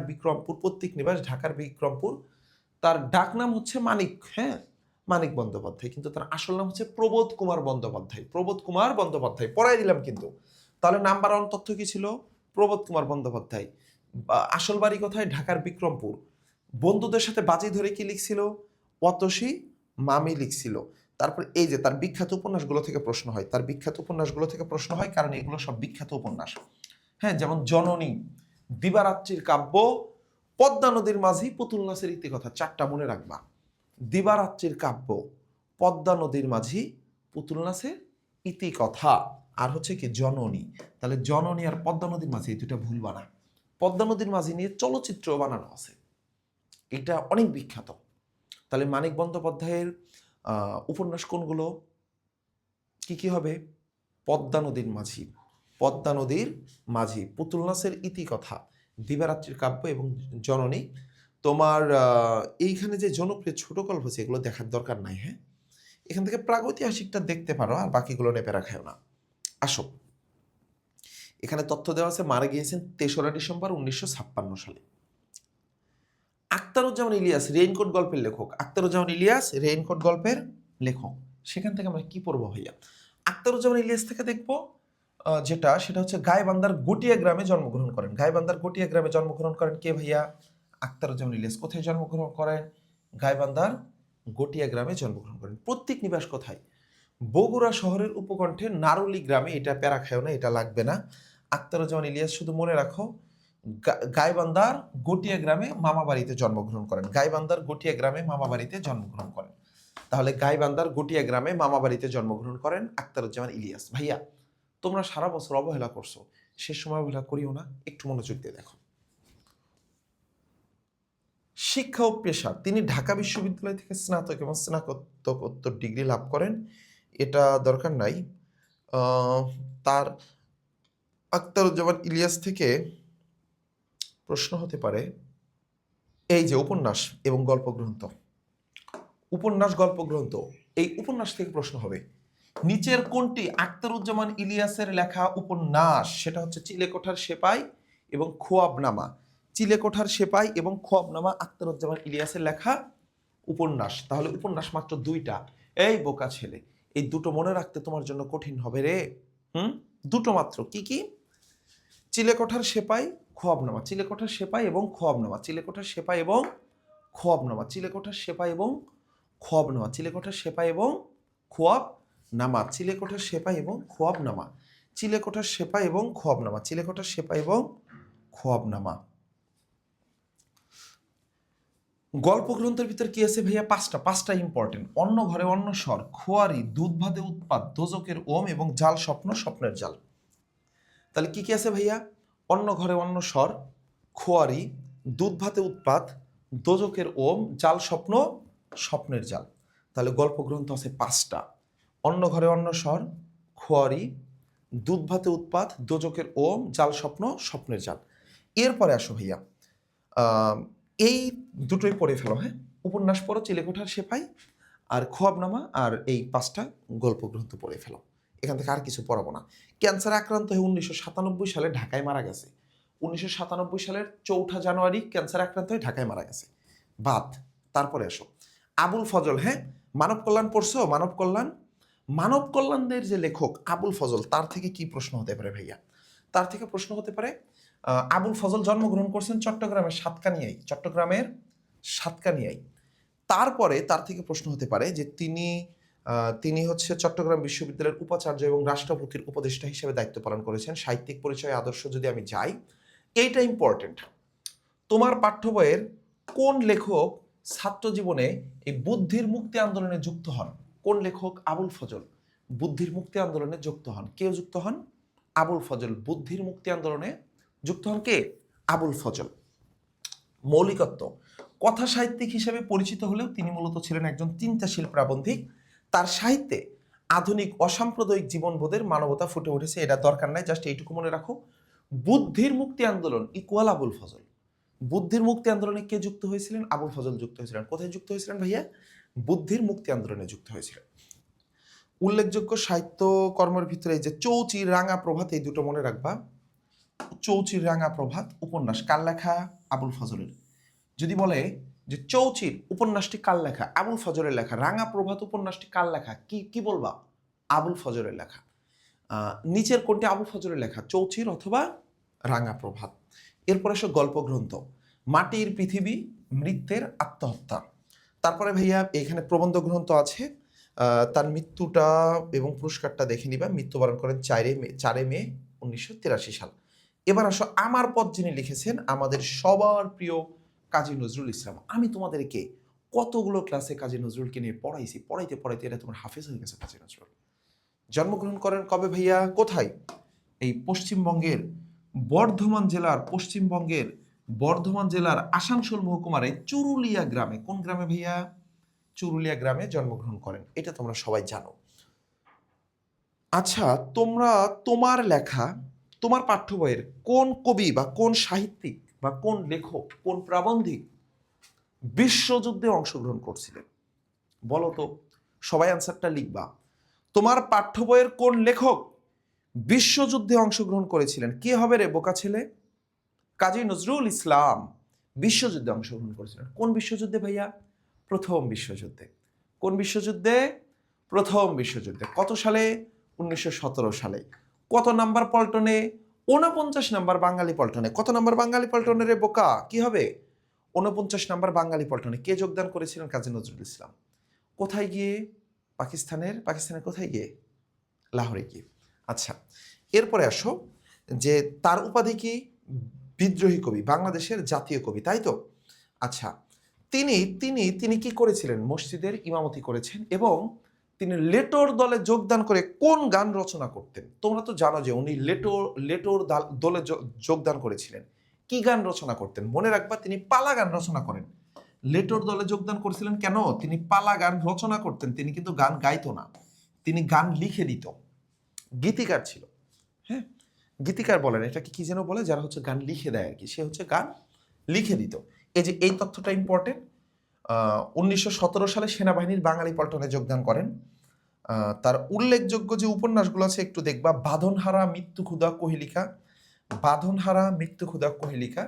বিক্রমপুর। তার ডাক নাম হচ্ছে মানিক, হ্যাঁ, মানিক বন্দ্যোপাধ্যায়, কিন্তু তার আসল নাম হচ্ছে প্রবোধ কুমার বন্দ্যোপাধ্যায়। প্রবোধ কুমার বন্দ্যোপাধ্যায় পড়াই দিলাম কিন্তু। তাহলে নাম্বার 1 তথ্য কি ছিল? প্রবোধ কুমার বন্দ্যোপাধ্যায়। আসল বাড়ি কোথায়? ঢাকার বিক্রমপুর। বন্ধুদের সাথে বাজি ধরে কি লিখছিল? অতসী মামি লিখছিল। তারপর এই যে তার বিখ্যাত উপন্যাসগুলো থেকে প্রশ্ন হয়, কারণ এগুলো সব বিখ্যাত উপন্যাস। হ্যাঁ, যেমন জননী, দিবারাত্রির কাব্য, পদ্মা নদীর মাঝি, পুতুল নাচের ইতিকথা। 4টা মনে রাখবা। দিবারাত্রির কাব্য, পদ্মা নদীর মাঝি, পুতুল নাচের ইতিকথা, আর হচ্ছে কি জননী। তাহলে জননী আর পদ্মা নদীর মাঝি, এই দুটা ভুলবা না। পদ্মা নদীর মাঝি নিয়ে চলচ্চিত্র বানানো আছে, এটা অনেক বিখ্যাত। তাহলে মানিক বন্দ্যোপাধ্যায়ের উপন্যাস কোনগুলো? কি কি হবে? পদ্মা নদীর মাঝি, পুতুল নাচের ইতিকথা, দিবারাত্রির কাব্য এবং জননী। তোমার এইখানে যে জনপ্রিয় ছোট গল্প আছে, এগুলো দেখার দরকার নাই। হ্যাঁ, এখান থেকে প্রাগৈতিহাসিকটা দেখতে পারো, আর বাকিগুলো নেপে রাখাও না। আসো, এখানে তথ্য দেওয়া আছে, মারা গিয়েছেন 3রা ডিসেম্বর 1956 সালে। আখতারুজ্জামান ইলিয়াস রেইনকোট গল্পের লেখক। আখতারুজ্জামান ইলিয়াস রেইনকোট গল্পের লেখক। সেখান থেকে আমরা কি পড়বো ভাইয়া? আখতারুজ্জামান ইলিয়াস থেকে দেখবো সেটা হচ্ছে গাইবান্ধার গটিয়া গ্রামে জন্মগ্রহণ করেন। গাইবান্ধার গটিয়া গ্রামে জন্মগ্রহণ করেন কে ভাইয়া? আখতারুজ্জামান ইলিয়াস। কোথায় জন্মগ্রহণ করেন? গাইবান্ধার গটিয়া গ্রামে জন্মগ্রহণ করেন। পৈতৃক নিবাস কোথায়? বগুড়া শহরের উপকণ্ঠে নারুলি গ্রামে। এটা প্যারা খায়ও না, এটা লাগবে না। আখতারুজ্জামান ইলিয়াস শুধু মনে রাখো গাইবান্ধার গটিয়া গ্রামে মামা বাড়িতে জন্মগ্রহণ করেন। গাইবান্ধার গটিয়া গ্রামে মামা বাড়িতে জন্মগ্রহণ করেন। তাহলে গাইবান্ধার গটিয়া গ্রামে মামা বাড়িতে জন্মগ্রহণ করেন আখতারুজ্জামান ইলিয়াস। ভাইয়া তোমরা সারা বছর অবহেলা করছো, সে সময় অবহেলা করিও না, একটু মনোযোগ দিয়ে দেখো। শিক্ষা ও পেশা, তিনি ঢাকা বিশ্ববিদ্যালয় থেকে স্নাতক এবং স্নাতকোত্তর ডিগ্রি লাভ করেন, এটা দরকার নাই। তার আখতারুজ্জামান ইলিয়াস থেকে প্রশ্ন হতে পারে এই যে উপন্যাস এবং গল্প গ্রন্থ, উপন্যাস গল্প গ্রন্থ, এই উপন্যাস থেকে প্রশ্ন হবে নিচের কোনটি আখতারুজ্জামান ইলিয়াসের লেখা উপন্যাস? সেটা হচ্ছে চিলেকোঠার সেপাই এবং খোয়াবনামা। চিলেকোঠার সেপাই এবং খোয়াবনামা আখতারুজ্জামান ইলিয়াসের লেখা উপন্যাস। তাহলে উপন্যাস মাত্র দুইটা। এই বোকা ছেলে, এই দুটো মনে রাখতে তোমার জন্য কঠিন হবে রে। দুটো মাত্র। কি কি? চিলেকোঠার সেপাই, খোয়াবনামা। চিলেকোঠার সেপাই এবং খোয়াবনামা। চিলেকোঠার সেপাই এবং খোয়াবনামা। চিলেকোঠার সেপাই এবং খোয়াবনামা। চিলেকোঠার সেপাই এবং খোয়াবনামা। চিলেকোঠার সেপাই এবং খোয়াবনামা। চিলেকোঠার সেপাই এবং খোয়াবনামা। চিলেকোঠার সেপাই এবং খোয়াবনামা। গল্প গ্রন্থের ভিতর কি আছে ভাইয়া? পাঁচটা ইম্পর্টেন্ট। অন্য ঘরে অন্য স্বর, খোয়ারি, দুধ ভাতে উৎপাত, দোজকের ওম এবং জাল স্বপ্ন, স্বপ্নের জাল। তাহলে কি কি আছে ভাইয়া? অন্য ঘরে অন্য স্বর, খোয়ারি, দুধ ভাতে উৎপাত, দোজকের ওম, জাল স্বপ্ন, স্বপ্নের জাল। তাহলে গল্প গ্রন্থ আছে পাঁচটা। অন্য ঘরে অন্য স্বর, খোয়ারি, দুধ ভাতে উৎপাত, দোজকের ওম, জাল স্বপ্ন, স্বপ্নের জাল। এরপরে আসো ভাইয়া, এই দুটোই পড়ে ফেলো। হ্যাঁ, উপন্যাস পড়ো, চিলেকোঠার সেপাই আর খোয়াবনামা, আর এই পাঁচটা গল্প গ্রন্থ পড়ে ফেলো। এখান থেকে আর কিছু পড়াবো না। ক্যান্সারে আক্রান্ত হয়ে 1997 সালে ঢাকায় মারা গেছে। 1997 সালের 4 জানুয়ারি ক্যান্সারে আক্রান্ত হয়ে ঢাকায় মারা গেছে। বাদ। তারপরে আসো আবুল ফজল। হ্যাঁ, মানব কল্যাণ পড়ছো? মানব কল্যাণ, মানব কল্যাণের যে লেখক আবুল ফজল, তার থেকে কি প্রশ্ন হতে পারে ভাইয়া? তার থেকে প্রশ্ন হতে পারে, আবুল ফজল জন্মগ্রহণ করছেন চট্টগ্রামের সাতকানিয়ায়। চট্টগ্রামের সাতকানিয়ায়। তারপরে তার থেকে প্রশ্ন হতে পারে যে তিনি হচ্ছে চট্টগ্রাম বিশ্ববিদ্যালয়ের উপাচার্য এবং রাষ্ট্রপতির উপদেষ্টা হিসেবে দায়িত্ব পালন করেছেন। সাহিত্যিক পরিচয় আদর্শ যদি আমি যাই, এইটা ইম্পর্টেন্ট। তোমার পাঠ্য বইয়ের কোন লেখক ছাত্র জীবনে এই বুদ্ধির মুক্তি আন্দোলনে যুক্ত হন? কোন লেখক? আবুল ফজল বুদ্ধির মুক্তি আন্দোলনে যুক্ত হন। কে যুক্ত হন? আবুল ফজল বুদ্ধির মুক্তি আন্দোলনে যুক্ত হন। কে? আবুল ফজল। মৌলিকত্ব, কথা সাহিত্যিক হিসেবে পরিচিত হলেও তিনি মূলত ছিলেন একজন চিন্তাশীল প্রাবন্ধিক। তার সাহিত্যে আধুনিক অসাম্প্রদায়িক জীবনবোধের মানবতা ফুটে উঠেছে। এটা দরকার নাই, জাস্ট এইটুকু মনে রাখো। বুদ্ধির মুক্তি আন্দোলন ইকুয়াল আবুল ফজল। বুদ্ধির মুক্তি আন্দোলনে কে যুক্ত হয়েছিলেন? আবুল ফজল যুক্ত হয়েছিলেন। কোথায় যুক্ত হয়েছিলেন ভাইয়া? বুদ্ধির মুক্তি আন্দোলনে যুক্ত হয়েছিলেন। উল্লেখযোগ্য সাহিত্য কর্মের ভিতরে যে চৌচির, রাঙা প্রভাত, এই দুটো মনে রাখবা। চৌচির, রাঙা প্রভাত উপন্যাস কার লেখা? আবুল ফজলের। যদি বলে যে চৌচির উপন্যাসটি কার লেখা? আবুল ফজলের লেখা। রাঙা প্রভাত উপন্যাসটি কার লেখা? কি বলবা? আবুল ফজলের লেখা। নিচের কোনটি আবুল ফজলের লেখা? চৌচির অথবা রাঙা প্রভাত। এরপর এসো গল্প গ্রন্থ, মাটির পৃথিবী, মৃত্যের আত্মহত্যা। তারপরে ভাইয়া এখানে প্রবন্ধ গ্রন্থ আছে। তার মৃত্যুটা এবং পুরস্কারটা দেখে নিবা। মৃত্যুবরণ করেন 4 মে 1983 সাল। এবার আসো আমার পথ যিনি লিখেছেন, আমাদের সবার প্রিয় কাজী নজরুল ইসলাম। আমি তোমাদেরকে কতগুলো ক্লাসে কাজী নজরুলকে নিয়ে পড়াইছি, পড়াইতে পড়াইতে এটা তোমার হাফেজ হয়ে গেছে। কাজী নজরুল জন্মগ্রহণ করেন কবে ভাইয়া? কোথায়? এই পশ্চিমবঙ্গের বর্ধমান জেলার আসানসোল মহকুমার এই চুরুলিয়া গ্রামে। কোন গ্রামে ভাইয়া? চুরুলিয়া গ্রামে জন্মগ্রহণ করেন। এটা তোমরা সবাই জানো। আচ্ছা, তোমরা তোমার লেখা, তোমার পাঠ্য বইয়ের কোন কবি বা কোন সাহিত্যিক বা কোন লেখক, কোন প্রাবন্ধিক বিশ্বযুদ্ধে অংশগ্রহণ করছিলেন? বলো তো, সবাই অ্যান্সারটা লিখবা। তোমার পাঠ্য বইয়ের কোন লেখক বিশ্বযুদ্ধে অংশগ্রহণ করেছিলেন? কে হবে রে বোকা ছেলে? কাজী নজরুল ইসলাম বিশ্বযুদ্ধে অংশগ্রহণ করেছিলেন। কোন বিশ্বযুদ্ধে ভাইয়া? প্রথম বিশ্বযুদ্ধে। কোন বিশ্বযুদ্ধে? প্রথম বিশ্বযুদ্ধে। কত সালে? 1917 সালে। কত নাম্বার পল্টনে? 49 নাম্বার বাঙালি পল্টনে। কত নাম্বার বাঙালি পল্টনে রে বোকা? কি হবে? 49 নাম্বার বাঙালি পল্টনে। কে যোগদান করেছিলেন? কাজী নজরুল ইসলাম। কোথায় গিয়ে? পাকিস্তানের কোথায় গিয়ে? লাহোরে গিয়ে। আচ্ছা, এরপরে আসো যে তার উপাধি কি? বিদ্রোহী কবি, বাংলাদেশের জাতীয় কবি, তাই তো? আচ্ছা, তিনি তিনি তিনি কি করেছিলেন? মসজিদের ইমামতি করেছেন এবং তিনি লেটোর দলে যোগদান করে কোন গান রচনা করতেন? তোমরা তো জানো যে উনি লেটোর দলে যোগদান করেছিলেন। কি গান রচনা করতেন? মনে রাখবা, তিনি পালা গান রচনা করেন। লেটোর দলে যোগদান করেছিলেন কেন? তিনি পালা গান রচনা করতেন, তিনি কিন্তু গান গাইতো না, তিনি গান লিখে দিত। গীতিকার ছিল। হ্যাঁ, গীতিকার বলেন, এটাকে কি যেন বলে, যারা হচ্ছে গান লিখে দেয় আর কি, সে হচ্ছে গান লিখে দিত। এই যে এই তথ্যটা ইম্পর্টেন্ট। 1917 সালে সেনাবাহিনীর বাঙালি পল্টনে যোগদান করেন। তার উল্লেখযোগ্য যে উপন্যাসগুলো আছে একটু দেখবা, বাঁধনহারা, মৃত্যুক্ষুধা, কোহেলিকা। বাঁধনহারা, মৃত্যুক্ষুধা, কোহেলিকা,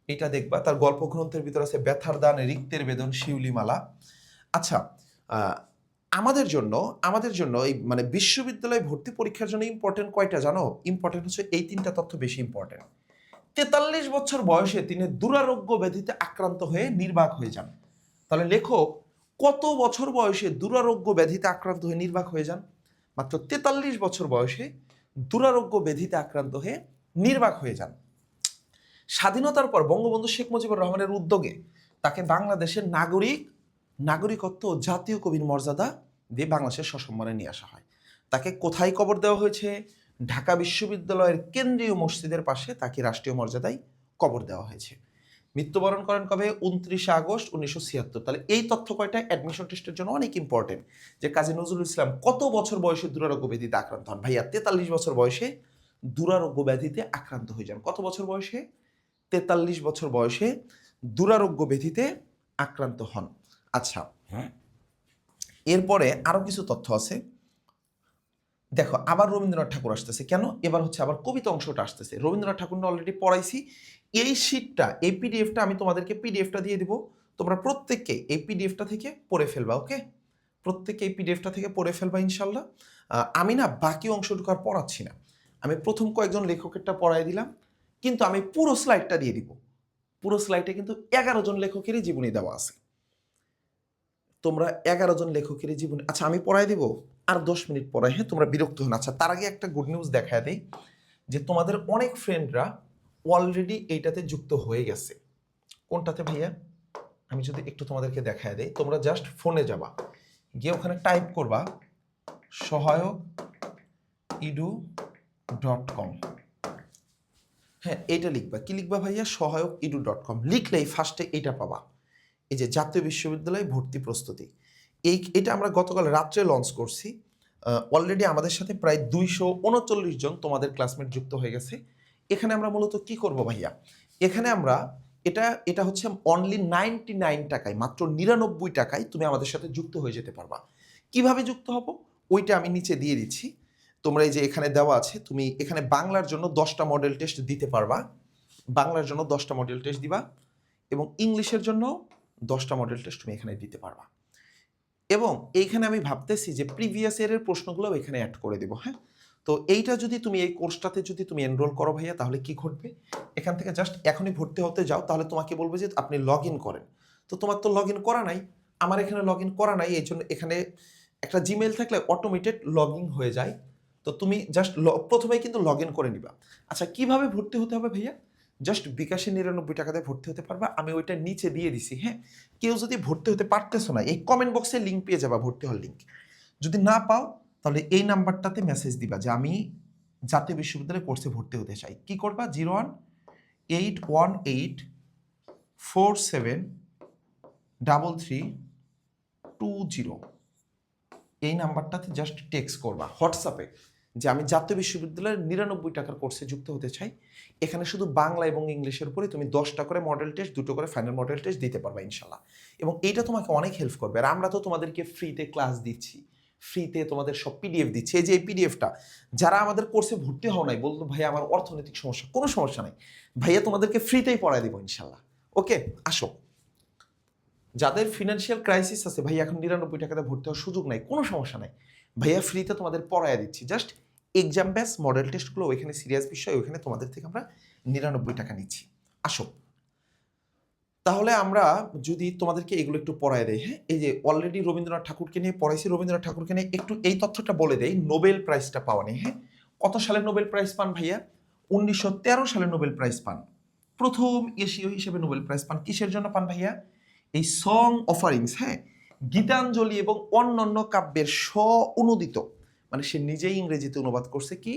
এটা দেখবা। তার গল্প গ্রন্থের ভিতর আছে ব্যথার দান, রিক্তের বেদন, শিউলিমালা। আচ্ছা, আমাদের জন্য এই মানে বিশ্ববিদ্যালয় ভর্তি পরীক্ষার জন্য ইম্পর্টেন্ট কয়টা জানো? ইম্পর্টেন্ট হচ্ছে এই 3টা তথ্য বেশি ইম্পর্টেন্ট। 43 বছর বয়সে তিনি দুরারোগ্য ব্যাধিতে আক্রান্ত হয়ে নির্বাক হয়ে যান। তাহলে লেখক কত বছর বয়সে দুরারোগ্য ব্যাধিতে আক্রান্ত হয়ে নির্বাক হয়ে যান? মাত্র 43 বছর বয়সে দুরারোগ্য ব্যাধিতে আক্রান্ত হয়ে নির্বাক হয়ে যান। স্বাধীনতার পর বঙ্গবন্ধু শেখ মুজিবুর রহমানের উদ্যোগে তাকে বাংলাদেশের নাগরিকত্ব ও জাতীয় কবির মর্যাদা দিয়ে বাংলাদেশের সসম্মানে নিয়ে আসা হয়। তাকে কোথায় কবর দেওয়া হয়েছে? ঢাকা বিশ্ববিদ্যালয়ের কেন্দ্রীয় মসজিদের পাশে তাকে রাষ্ট্রীয় মর্যাদায় কবর দেওয়া হয়েছে। মৃত্যুবরণ করেন কবে? 29 আগস্ট 1976। তাহলে এই তথ্য কয়টা অ্যাডমিশন টেস্টের জন্য অনেক ইম্পর্টেন্ট, যে কাজী নজরুল ইসলাম কত বছর বয়সে দুরারোগ্য ব্যাধিতে আক্রান্ত হন? ভাইয়া 43 বছর বয়সে দুরারোগ্য ব্যাধিতে আক্রান্ত হয়ে যান। কত বছর বয়সে? 43 বছর বয়সে দুরারোগ্য ব্যাধিতে আক্রান্ত হন। আচ্ছা, এরপরে আরো কিছু তথ্য আছে। দেখো, আবার রবীন্দ্রনাথ ঠাকুর আসতেছে। কেন? এবার হচ্ছে আবার কবিতা অংশটা আসতেছে। রবীন্দ্রনাথ ঠাকুর অলরেডি পড়াইছি। এই শিটটা, এই পিডিএফটা আমি তোমাদেরকে পিডিএফটা দিয়ে দিব, তোমরা প্রত্যেককে এই পিডিএফটা থেকে পড়ে ফেলবা। ওকে, প্রত্যেককে এই পিডিএফটা থেকে পড়ে ফেলবা ইনশাল্লাহ। আমি না বাকি অংশটুকু আর পড়াচ্ছি না, আমি প্রথম কয়েকজন লেখকেরটা পড়াই দিলাম, কিন্তু আমি পুরো স্লাইডটা দিয়ে দিব। পুরো স্লাইডে কিন্তু 11 জন লেখকেরই জীবনী দেওয়া আছে। তোমরা 11 জন লেখকেরই জীবনী, আচ্ছা আমি পড়াই দিব আর 10 মিনিট পড়াই, হ্যাঁ, তোমরা বিরক্ত হন। আচ্ছা, তার আগে একটা গুড নিউজ দেখায় দেই, যে তোমাদের অনেক ফ্রেন্ডরা অলরেডি এইটাতে যুক্ত হয়ে গেছে। কোনটাতে ভাইয়া? আমি যদি একটু তোমাদেরকে দেখায় দেই, তোমরা জাস্ট ফোনে যাবা, গিয়ে ওখানে টাইপ করবা সহায়ক.edu.com। হ্যাঁ, এটা লিখবা। কি লিখবা ভাইয়া? সহায়ক.edu.com লিখলেই ফার্স্টে এটা পাবা, এই যে জাতীয় বিশ্ববিদ্যালয় ভর্তি প্রস্তুতি। এটা আমরা গতকাল রাত্রে লঞ্চ করছি। অলরেডি আমাদের সাথে প্রায় 239 জন তোমাদের ক্লাসমেট যুক্ত হয়ে গেছে। এখানে আমরা মূলত কি করব ভাইয়া? এখানে আমরা এটা হচ্ছে অনলি 99 টাকায়, মাত্র 99 টাকায় তুমি আমাদের সাথে যুক্ত হয়ে যেতে পারবা। কিভাবে যুক্ত হব ওইটা আমি নিচে দিয়ে দিচ্ছি। তোমরা এই যে এখানে দেওয়া আছে, তুমি এখানে বাংলার জন্য 10টা মডেল টেস্ট দিতে পারবা, বাংলার জন্য 10টা মডেল টেস্ট দিবা, এবং ইংলিশের জন্য 10টা মডেল টেস্ট তুমি এখানে দিতে পারবা। এবং এইখানে আমি ভাবতেছি যে প্রিভিয়াস ইয়ারের প্রশ্নগুলো এখানে অ্যাড করে দেবো। হ্যাঁ, তো এইটা যদি তুমি এই কোর্সটাতে যদি তুমি এনরোল করো ভাইয়া, তাহলে কি ঘটবে? এখান থেকে জাস্ট এখনই ভর্তি হতে যাও, তাহলে তোমাকে বলবে যে আপনি লগ ইন করেন। তো তোমার তো লগ ইন করা নাই, আমার এখানে লগ ইন করা নাই, এই জন্য এখানে একটা জিমেল থাকলে অটোমেটেড লগ ইন হয়ে যায়। তো তুমি জাস্ট প্রথমেই কিন্তু লগ ইন করে নিবা। আচ্ছা, কিভাবে ভর্তি হতে হবে ভাইয়া? জাস্ট বিকাশে 99 টাকা দিয়ে ভর্তি হতে পারবা, আমি ওইটা নিচে দিয়ে দিছি। হ্যাঁ, কেউ যদি ভর্তি হতে পারতেছো না, এই কমেন্ট বক্সে লিঙ্ক পেয়ে যাবা, ভর্তি হওয়ার লিঙ্ক। যদি না পাও তাহলে এই নাম্বারটাতে মেসেজ দিবা যে আমি জাতীয় বিশ্ববিদ্যালয় কোর্সে ভর্তি হতে চাই। কি করবা? 0181473320 এই নাম্বারটাতে জাস্ট টেক্সট করবা হোয়াটসঅ্যাপে যে আমি জাতীয় বিশ্ববিদ্যালয়ের 99 টাকার কোর্সে যুক্ত হতে চাই। এখানে শুধু বাংলা এবং ইংলিশের উপরে তুমি 10টা করে মডেল টেস্ট, 2টো করে ফাইনাল মডেল টেস্ট দিতে পারবা ইনশাল্লাহ। এবং এইটা তোমাকে অনেক হেল্প করবে। আর আমরা তো তোমাদেরকে ফ্রিতে ক্লাস দিচ্ছি, ফ্রিতে তোমাদের সব পিডিএফ দিচ্ছি। এই যে এই পিডিএফটা, যারা আমাদের কোর্সে ভর্তি হও নাই, বলতো ভাইয়া আমার অর্থনৈতিক সমস্যা, কোনো সমস্যা নাই ভাইয়া, তোমাদেরকে ফ্রিতেই পড়াই দেবো ইনশাল্লাহ। ওকে, আসো। যাদের ফিনান্সিয়াল ক্রাইসিস আছে, ভাইয়া এখন 99 টাকাতে ভর্তি হওয়ার সুযোগ নাই, কোনো সমস্যা নাই ভাইয়া, ফ্রিতে তোমাদের পড়াইয়া দিচ্ছি। জাস্ট এক্সাম ব্যাস মডেল টেস্টগুলো ওইখানে সিরিয়াস বিষয়, ওইখানে তোমাদের থেকে আমরা 99 টাকা নিচ্ছি। আসো, তাহলে আমরা যদি তোমাদেরকে এগুলো একটু পড়ায় দেই। হ্যাঁ, এই যে অলরেডি রবীন্দ্রনাথ ঠাকুরকে নিয়ে পড়াইছি, রবীন্দ্রনাথ ঠাকুরকে নিয়ে একটু এই তথ্যটা বলে দেই, নোবেল প্রাইজটা পাওয়া নেই। হ্যাঁ, কত সালে নোবেল প্রাইজ পান ভাইয়া? 1913 সালে নোবেল প্রাইজ পান। প্রথম এশীয় হিসেবে নোবেল প্রাইজ পান। কিসের জন্য পান ভাইয়া? এই সং অফারিংস, হ্যাঁ, গীতাঞ্জলি এবং অন্যান্য কাব্যের স্ব-অনুদিত, মানে সে নিজেই ইংরেজিতে অনুবাদ করছে কি?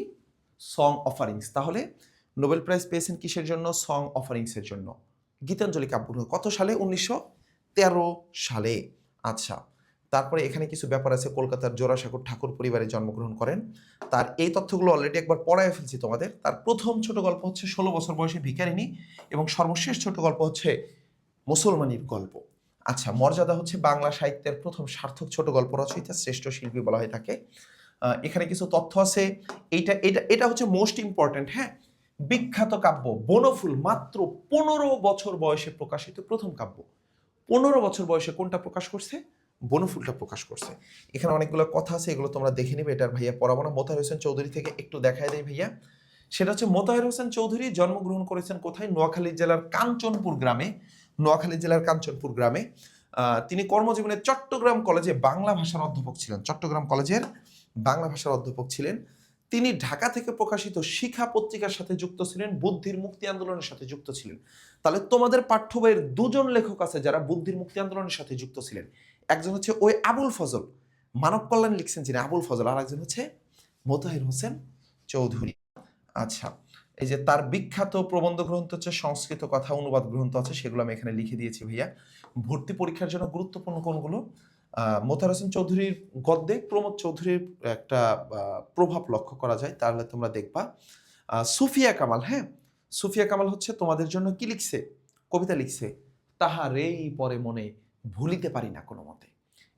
Song offerings. তাহলে নোবেল প্রাইজ পেয়েছেন কিসের জন্য? সং অফারিংসের জন্য। গীতাঞ্জলি কাব্যগ্রন্থ কত সালে? 1913 সালে। আচ্ছা, তারপরে এখানে কিছু ব্যাপার আছে। কলকাতার জোড়াসাঁকোর ঠাকুর পরিবারে জন্মগ্রহণ করেন। তার এই তথ্যগুলো অলরেডি একবার পড়ায় ফেলছি তোমাদের। তার প্রথম ছোট গল্প হচ্ছে 16 বছর বয়সে ভিখারিনী, এবং সর্বশেষ ছোট গল্প হচ্ছে মুসলমানির গল্প। আচ্ছা, মর্যাদা হচ্ছে বাংলা সাহিত্যের প্রথম সার্থক ছোট গল্প রচয়িতা, শ্রেষ্ঠ শিল্পী বলা হয়ে থাকে। এখানে কিছু তথ্য আছে। এইটা এটা এটা হচ্ছে মোস্ট ইম্পর্টেন্ট, হ্যাঁ। বিখ্যাত কাব্য বনফুল মাত্র 15 বছর বয়সে প্রকাশিত প্রথম কাব্য। 15 বছর বয়সে কোনটা প্রকাশ করছে? বনফুলটা প্রকাশ করছে। এখানে অনেকগুলো কথা আছে, এগুলো তোমরা দেখে নিবে। এটার ভাইয়া পড়াবো না। মোতাহার হোসেন চৌধুরী থেকে একটু দেখায় দেয় ভাইয়া। সেটা হচ্ছে মোতাহার হোসেন চৌধুরী জন্মগ্রহণ করেছেন কোথায়? নোয়াখালী জেলার কাঞ্চনপুর গ্রামে। নোয়াখালী জেলার কাঞ্চনপুর গ্রামে। তিনি কর্মজীবনে চট্টগ্রাম কলেজে বাংলা ভাষার অধ্যাপক ছিলেন। চট্টগ্রাম কলেজের বাংলা ভাষার অধ্যাপক ছিলেন। তিনি ঢাকা থেকে প্রকাশিত শিখা পত্রিকার সাথে যুক্ত ছিলেন, বুদ্ধির মুক্তি আন্দোলনের সাথে যুক্ত ছিলেন। তাহলে তোমাদের পাঠ্য বইয়ের দুজন লেখক আছে যারা বুদ্ধির মুক্তি আন্দোলনের সাথে যুক্ত ছিলেন। একজন হচ্ছে ওই আবুল ফজল, মানব কল্যাণ লিখছেন যিনি, আবুল ফজল, আর একজন হচ্ছে মোতাহির হোসেন চৌধুরী। আচ্ছা, এই যে তার বিখ্যাত প্রবন্ধ গ্রন্থ হচ্ছে সংস্কৃত কথা অনুবাদ গ্রন্থ আছে, সেগুলো আমি এখানে লিখে দিয়েছি ভাইয়া। ভর্তি পরীক্ষার জন্য গুরুত্বপূর্ণ কোনগুলো? মোতাহার হোসেন চৌধুরীর গদ্যে প্রমোদ চৌধুরীর একটা প্রভাব লক্ষ্য করা যায়, তাহলে তোমরা দেখবা। সুফিয়া কামাল, হ্যাঁ, সুফিয়া কামাল হচ্ছে তোমাদের জন্য কি লিখছে? কবিতা লিখছে, তাহারেই পরে মনে ভুলিতে পারি না কোনো মতে।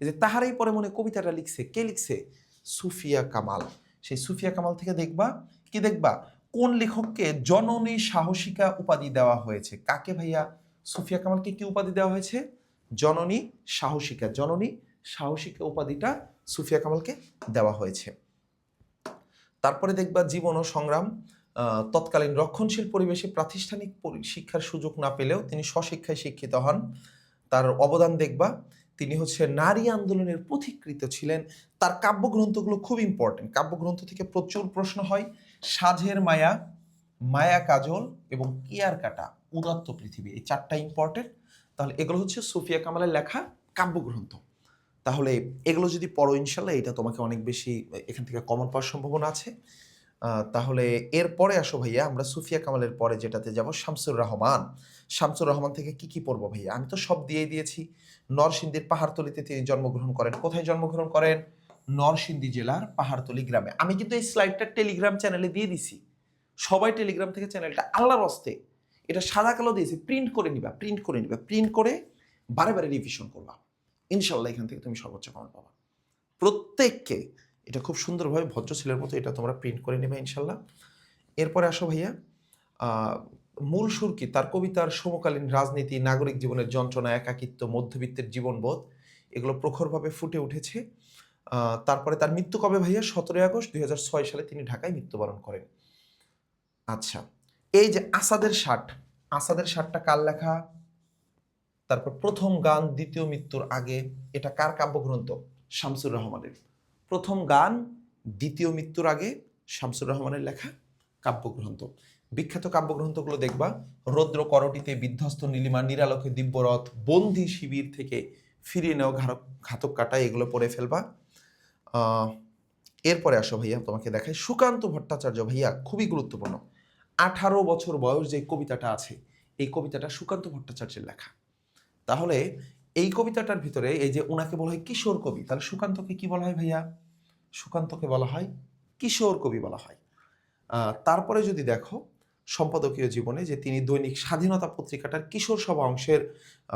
এই যে তাহারেই পরে মনে কবিতাটা লিখছে, কে লিখছে? সুফিয়া কামাল। সেই সুফিয়া কামাল থেকে দেখবা কি দেখবা, কোন লেখককে জননী সাহসিকা উপাধি দেওয়া হয়েছে? কাকে ভাইয়া? সুফিয়া কামালকে কি উপাধি দেওয়া হয়েছে? জননী সাহসিকা। জননী সাহসিকা উপাধিটা সুফিয়া কামালকে দেওয়া হয়েছে। তারপরে দেখবা জীবন ও সংগ্রাম। তৎকালীন রক্ষণশীল পরিবেশে প্রাতিষ্ঠানিক শিক্ষার সুযোগ না পেলেও তিনি স্বশিক্ষায় শিক্ষিত হন। তার অবদান দেখবা, তিনি হচ্ছে নারী আন্দোলনের পথিকৃৎ ছিলেন। তার কাব্যগ্রন্থগুলো খুব ইম্পর্টেন্ট। কাব্যগ্রন্থ থেকে প্রচুর প্রশ্ন হয়। সাঝের মায়া, মায়া কাজল এবং কিয়ার কাটা, উদাত্ত পৃথিবী, এই চারটা ইম্পর্টেন্ট। তাহলে এগুলো হচ্ছে সুফিয়া কামালের লেখা কাব্যগ্রন্থ। তাহলে এগুলো যদি পড়ো ইনশাল্লাহ এটা তোমাকে অনেক বেশি এখান থেকে কমন পাওয়ার সম্ভাবনা আছে। তাহলে এরপরে আসো ভাইয়া, আমরা সুফিয়া কামালের পরে যেটাতে যাব, শামসুর রহমান। শামসুর রহমান থেকে কি কি পড়বো ভাইয়া? আমি তো সব দিয়েই দিয়েছি। নরসিংদীর পাহাড়তলিতে তিনি জন্মগ্রহণ করেন। কোথায় জন্মগ্রহণ করেন? নরসিংদী জেলার পাহাড়তলি গ্রামে। আমি কিন্তু এই স্লাইডটা টেলিগ্রাম চ্যানেলে দিয়ে দিছি। সবাই টেলিগ্রাম থেকে চ্যানেলটা, আল্লাহর হস্তে এটা সাদা কালো দিয়েছি, প্রিন্ট করে নিবা, প্রিন্ট করে নিবা, প্রিন্ট করে বারে বারে রিভিশন করবা। ইনশাল্লাহ এখান থেকে তুমি সর্বোচ্চ কমন পাবা। প্রত্যেককে এটা খুব সুন্দরভাবে ভদ্র ছেলের মতো এটা তোমরা প্রিন্ট করে নেবে ইনশাল্লাহ। এরপরে আসো ভাইয়া, মূল সুর কি? তার কবিতার সমকালীন রাজনীতি, নাগরিক জীবনের যন্ত্রণা, একাকিত্ব, মধ্যবিত্তের জীবনবোধ, এগুলো প্রখরভাবে ফুটে উঠেছে। তারপরে তার মৃত্যু কবে ভাইয়া? 17 আগস্ট 2006 সালে তিনি ঢাকায় মৃত্যুবরণ করেন। আচ্ছা, এই যে আসাদের ষাট, আসাদের ষাটটা কার লেখা? তারপর প্রথম গান দ্বিতীয় মৃত্যুর আগে, এটা কার কাব্যগ্রন্থ? শামসুর রহমানের। প্রথম গান দ্বিতীয় মৃত্যুর আগে, শামসুর রহমানের লেখা কাব্যগ্রন্থ। বিখ্যাত কাব্যগ্রন্থগুলো দেখবা, রৌদ্র করটিতে, বিধ্বস্ত নীলিমা, নিরালোকে দিব্যরথ, বন্দি শিবির থেকে ফিরিয়ে নেওয়া ঘাতক কাটা, এগুলো পড়ে ফেলবা। এরপরে আসো ভাইয়া, তোমাকে দেখাই সুকান্ত ভট্টাচার্য। ভাইয়া খুবই গুরুত্বপূর্ণ। 18 বছর বয়স যে কবিতাটা আছে, এই কবিতাটা সুকান্ত ভট্টাচার্যের লেখা। তাহলে এই কবিতাটার ভিতরে এই যে ওনাকে বলা হয় কিশোর কবি, তাহলে সুকান্তকে কি বলা হয় ভাইয়া? সুকান্তকে বলা হয় কিশোর কবি বলা হয়। তারপরে যদি দেখো সম্পাদকীয় জীবনে, যে তিনি দৈনিক স্বাধীনতা পত্রিকাটার কিশোর সভা অংশের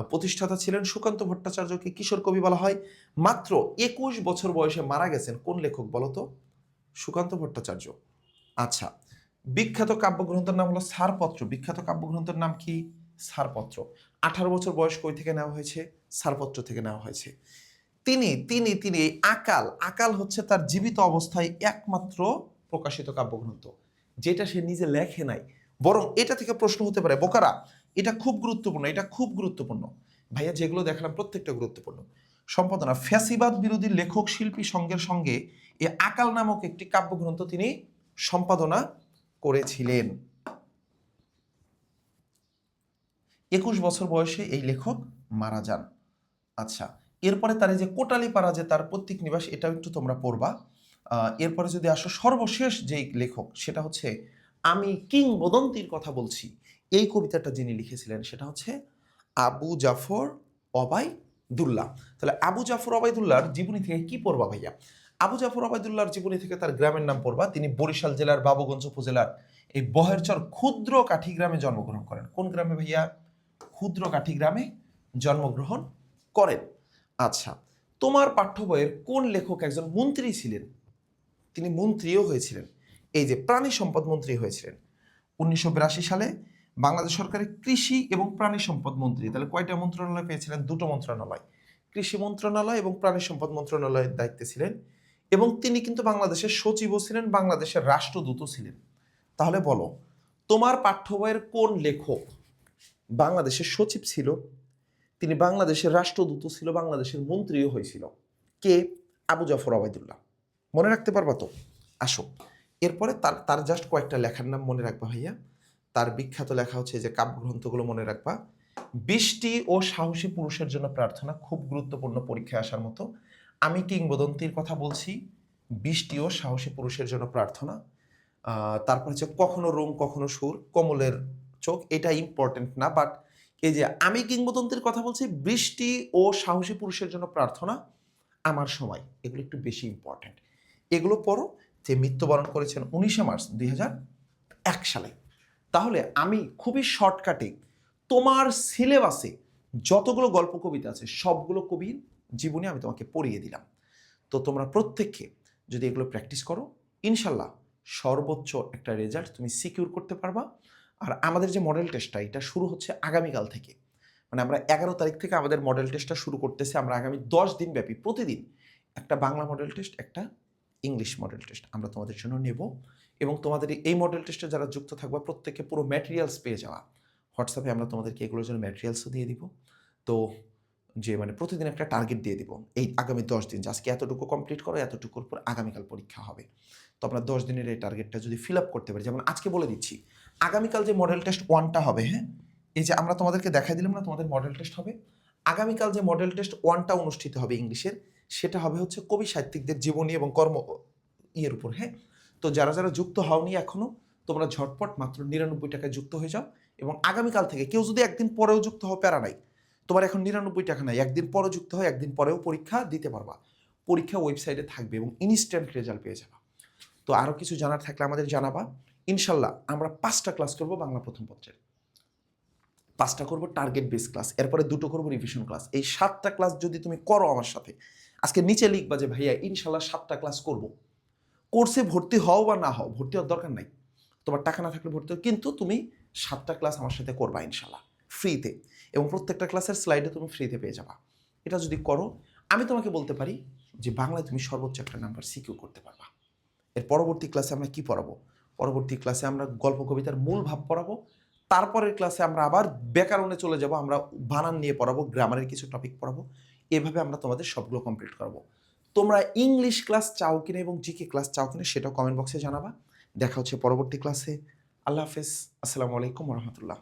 প্রতিষ্ঠাতা ছিলেন, সুকান্ত ভট্টাচার্যকে কিশোর কবি বলা হয়। মাত্র 21 বছর বয়সে মারা গেছেন কোন লেখক বলতো? সুকান্ত ভট্টাচার্য। আচ্ছা, বিখ্যাত কাব্যগ্রন্থের নাম হলো ছাড়পত্র। বিখ্যাত কাব্যগ্রন্থের নাম কি? ছাড়পত্র। 18 বছর বয়স কই থেকে নেওয়া হয়েছে? ছাড়পত্র থেকে নেওয়া হয়েছে। তিনি তিনি তিনি আকাল, আকাল হচ্ছে তার জীবিত অবস্থায় একমাত্র প্রকাশিত কাব্যগ্রন্থ, যেটা সে নিজে লেখে নাই, বরং এটা থেকে প্রশ্ন হতে পারে বোকারা, এটা খুব গুরুত্বপূর্ণ, এটা খুব গুরুত্বপূর্ণ ভাইয়া, যেগুলো দেখালাম প্রত্যেকটা গুরুত্বপূর্ণ। সম্পাদনা, ফ্যাসিবাদ বিরোধী লেখক শিল্পী সংঘের সঙ্গে এই আকাল নামক একটি কাব্যগ্রন্থ তিনি সম্পাদনা করেছিলেন। 21 বছর বয়সে এই লেখক মারা যান। আচ্ছা, এরপরে তার এই যে কোটালীপাড়া যে তার পৈতৃক নিবাস, এটাও একটু তোমরা পড়বা। এরপরে যদি আসো সর্বশেষ যেই লেখক, সেটা হচ্ছে আমি কিংবদন্তির কথা বলছি, এই কবিতাটা যিনি লিখেছিলেন সেটা হচ্ছে আবু জাফর ওবায়দুল্লাহ। তাহলে আবু জাফর ওবায়দুল্লাহর জীবনী থেকে কি পড়বা ভাইয়া? আবু জাফর ওবায়দুল্লাহর জীবনী থেকে তার গ্রামের নাম পড়বা। তিনি বরিশাল জেলার বাবুগঞ্জ উপজেলার এই বহেরচর ক্ষুদ্র কাঠি গ্রামে জন্মগ্রহণ করেন। কোন গ্রামে ভাইয়া? ক্ষুদ্র কাঠি গ্রামে জন্মগ্রহণ করেন। আচ্ছা, তোমার পাঠ্য বইয়ের কোন লেখক একজন মন্ত্রী ছিলেন? তিনি মন্ত্রীও হয়েছিলেন। এই যে প্রাণী সম্পদ মন্ত্রী হয়েছিলেন 1982 সালে বাংলাদেশ সরকারের কৃষি এবং প্রাণী সম্পদ মন্ত্রী। তাহলে কয়টা মন্ত্রণালয় পেয়েছিলেন? দুটো মন্ত্রণালয়, কৃষি মন্ত্রণালয় এবং প্রাণী সম্পদ মন্ত্রণালয়ের দায়িত্বে ছিলেন। এবং তিনি কিন্তু বাংলাদেশের সচিবও ছিলেন, বাংলাদেশের রাষ্ট্রদূতও ছিলেন। তাহলে বলো, তোমার পাঠ্য বইয়ের কোন লেখক বাংলাদেশের সচিব ছিল, তিনি বাংলাদেশের রাষ্ট্রদূত ছিল, বাংলাদেশের মন্ত্রীও হয়েছিল? কে? আবু জাফর ওবায়দুল্লাহ। মনে রাখতে পারবা তো? আসো, এরপরে তার তার জাস্ট কয়েকটা লেখার নাম মনে রাখবা ভাইয়া। তার বিখ্যাত লেখা হচ্ছে যে কাব্যগ্রন্থগুলো মনে রাখবা। বৃষ্টি ও সাহসী পুরুষের জন্য প্রার্থনা, খুব গুরুত্বপূর্ণ পরীক্ষায় আসার মতো। আমি কিংবদন্তির কথা বলছি, বৃষ্টি ও সাহসী পুরুষের জন্য প্রার্থনা। তারপর হচ্ছে কখনো রোম কখনো সুর, কমলের চোখ, এটা ইম্পর্টেন্ট না, বাট এই যে আমি কিংবদন্তির কথা বলছি, বৃষ্টি ও সাহসী পুরুষের জন্য প্রার্থনা, আমার সময়, এগুলো একটু বেশি ইম্পর্টেন্ট। এগুলো পড়ো। যে মৃত্যুবরণ করেছেন 19 মার্চ 2001 সালে। তাহলে আমি খুবই শর্টকাটে তোমার সিলেবাসে যতগুলো গল্প কবিতা আছে সবগুলো কবির জীবনী আমি তোমাকে পড়িয়ে দিলাম। তো তোমরা প্রত্যেককে যদি এগুলো প্র্যাকটিস করো, ইনশাল্লাহ সর্বোচ্চ একটা রেজাল্ট তুমি সিকিউর করতে পারবা। আর আমাদের যে মডেল টেস্টটা, এটা শুরু হচ্ছে আগামীকাল থেকে। মানে আমরা 11 তারিখ থেকে আমাদের মডেল টেস্টটা শুরু করতেছি। আমরা আগামী 10 দিন ব্যাপী প্রতিদিন একটা বাংলা মডেল টেস্ট, একটা ইংলিশ মডেল টেস্ট আমরা তোমাদের জন্য নেব। এবং তোমাদের এই মডেল টেস্টে যারা যুক্ত থাকবে প্রত্যেককে পুরো ম্যাটেরিয়ালস পেয়ে যাওয়া। হোয়াটসঅ্যাপে আমরা তোমাদেরকে এগুলোর জন্য ম্যাটেরিয়ালসও দিয়ে দিব। তো যে মানে প্রতিদিন একটা টার্গেট দিয়ে দিব এই আগামী 10 দিন, আজকে এতটুকু কমপ্লিট করো, এতটুকুর পর আগামীকাল পরীক্ষা হবে। তো আমরা 10 দিনের এই টার্গেটটা যদি ফিল আপ করতে পারি, যেমন আজকে বলে দিচ্ছি আগামীকাল যে মডেল টেস্ট 1টা হবে, হ্যাঁ, এই যে আমরা তোমাদেরকে দেখাই দিলাম না তোমাদের মডেল টেস্ট হবে, আগামীকাল যে মডেল টেস্ট 1টা অনুষ্ঠিত হবে ইংলিশের, সেটা হবে হচ্ছে কবি সাহিত্যিকদের জীবনী এবং কর্ম ইয়ের উপর, হ্যাঁ। তো যারা যারা যুক্ত হওনি এখনো, তোমরা ঝটপট মাত্র 99 টাকায় যুক্ত হয়ে যাও। এবং আগামীকাল থেকে কেউ যদি একদিন পরেও যুক্ত হও, প্যারা নাই, তোমার এখন 99 টাকা নাই, একদিন পরে যুক্ত হয়, একদিন পরেও পরীক্ষা দিতে পারবা। পরীক্ষা ওয়েবসাইটে থাকবে এবং ইনস্ট্যান্ট রেজাল্ট পেয়ে যাবা। তো আরও কিছু জানার থাকলে আমাদের জানাবা। ইনশাল্লাহ আমরা 5টা ক্লাস করবো বাংলা প্রথম পত্রের, 5টা করবো টার্গেট বেস ক্লাস, এরপরে 2টো করবো রিভিশন ক্লাস। এই 7টা ক্লাস যদি তুমি করো আমার সাথে, আজকে নিচে লিখবা যে ভাইয়া ইনশাল্লাহ 7টা ক্লাস করবো। কোর্সে ভর্তি হও বা না হও, ভর্তি হওয়ার দরকার নাই, তোমার টাকা না থাকলে ভর্তি হও, কিন্তু তুমি 7টা ক্লাস আমার সাথে করবা ইনশাল্লাহ ফ্রিতে। এবং প্রত্যেকটা ক্লাসের স্লাইডে তুমি ফ্রিতে পেয়ে যাবা। এটা যদি করো, আমি তোমাকে বলতে পারি যে বাংলায় তুমি সর্বোচ্চ একটা নাম্বার সিকিউর করতে পারবা। এর পরবর্তী ক্লাসে আমরা কি পড়াবো? পরবর্তী ক্লাসে আমরা গল্প কবিতার মূল ভাব পড়াবো। তারপরের ক্লাসে আমরা আবার ব্যাকরণে চলে যাব, আমরা বানান নিয়ে পড়াবো, গ্রামারের কিছু টপিক পড়াবো। এভাবে আমরা তোমাদের সবগুলো কমপ্লিট করবো। তোমরা ইংলিশ ক্লাস চাও কিনা এবং জিকে ক্লাস চাও কিনা সেটাও কমেন্ট বক্সে জানাবা। দেখা হচ্ছে পরবর্তী ক্লাসে। আল্লাহ হাফেজ, আসসালামু আলাইকুম রহমতুল্লাহ।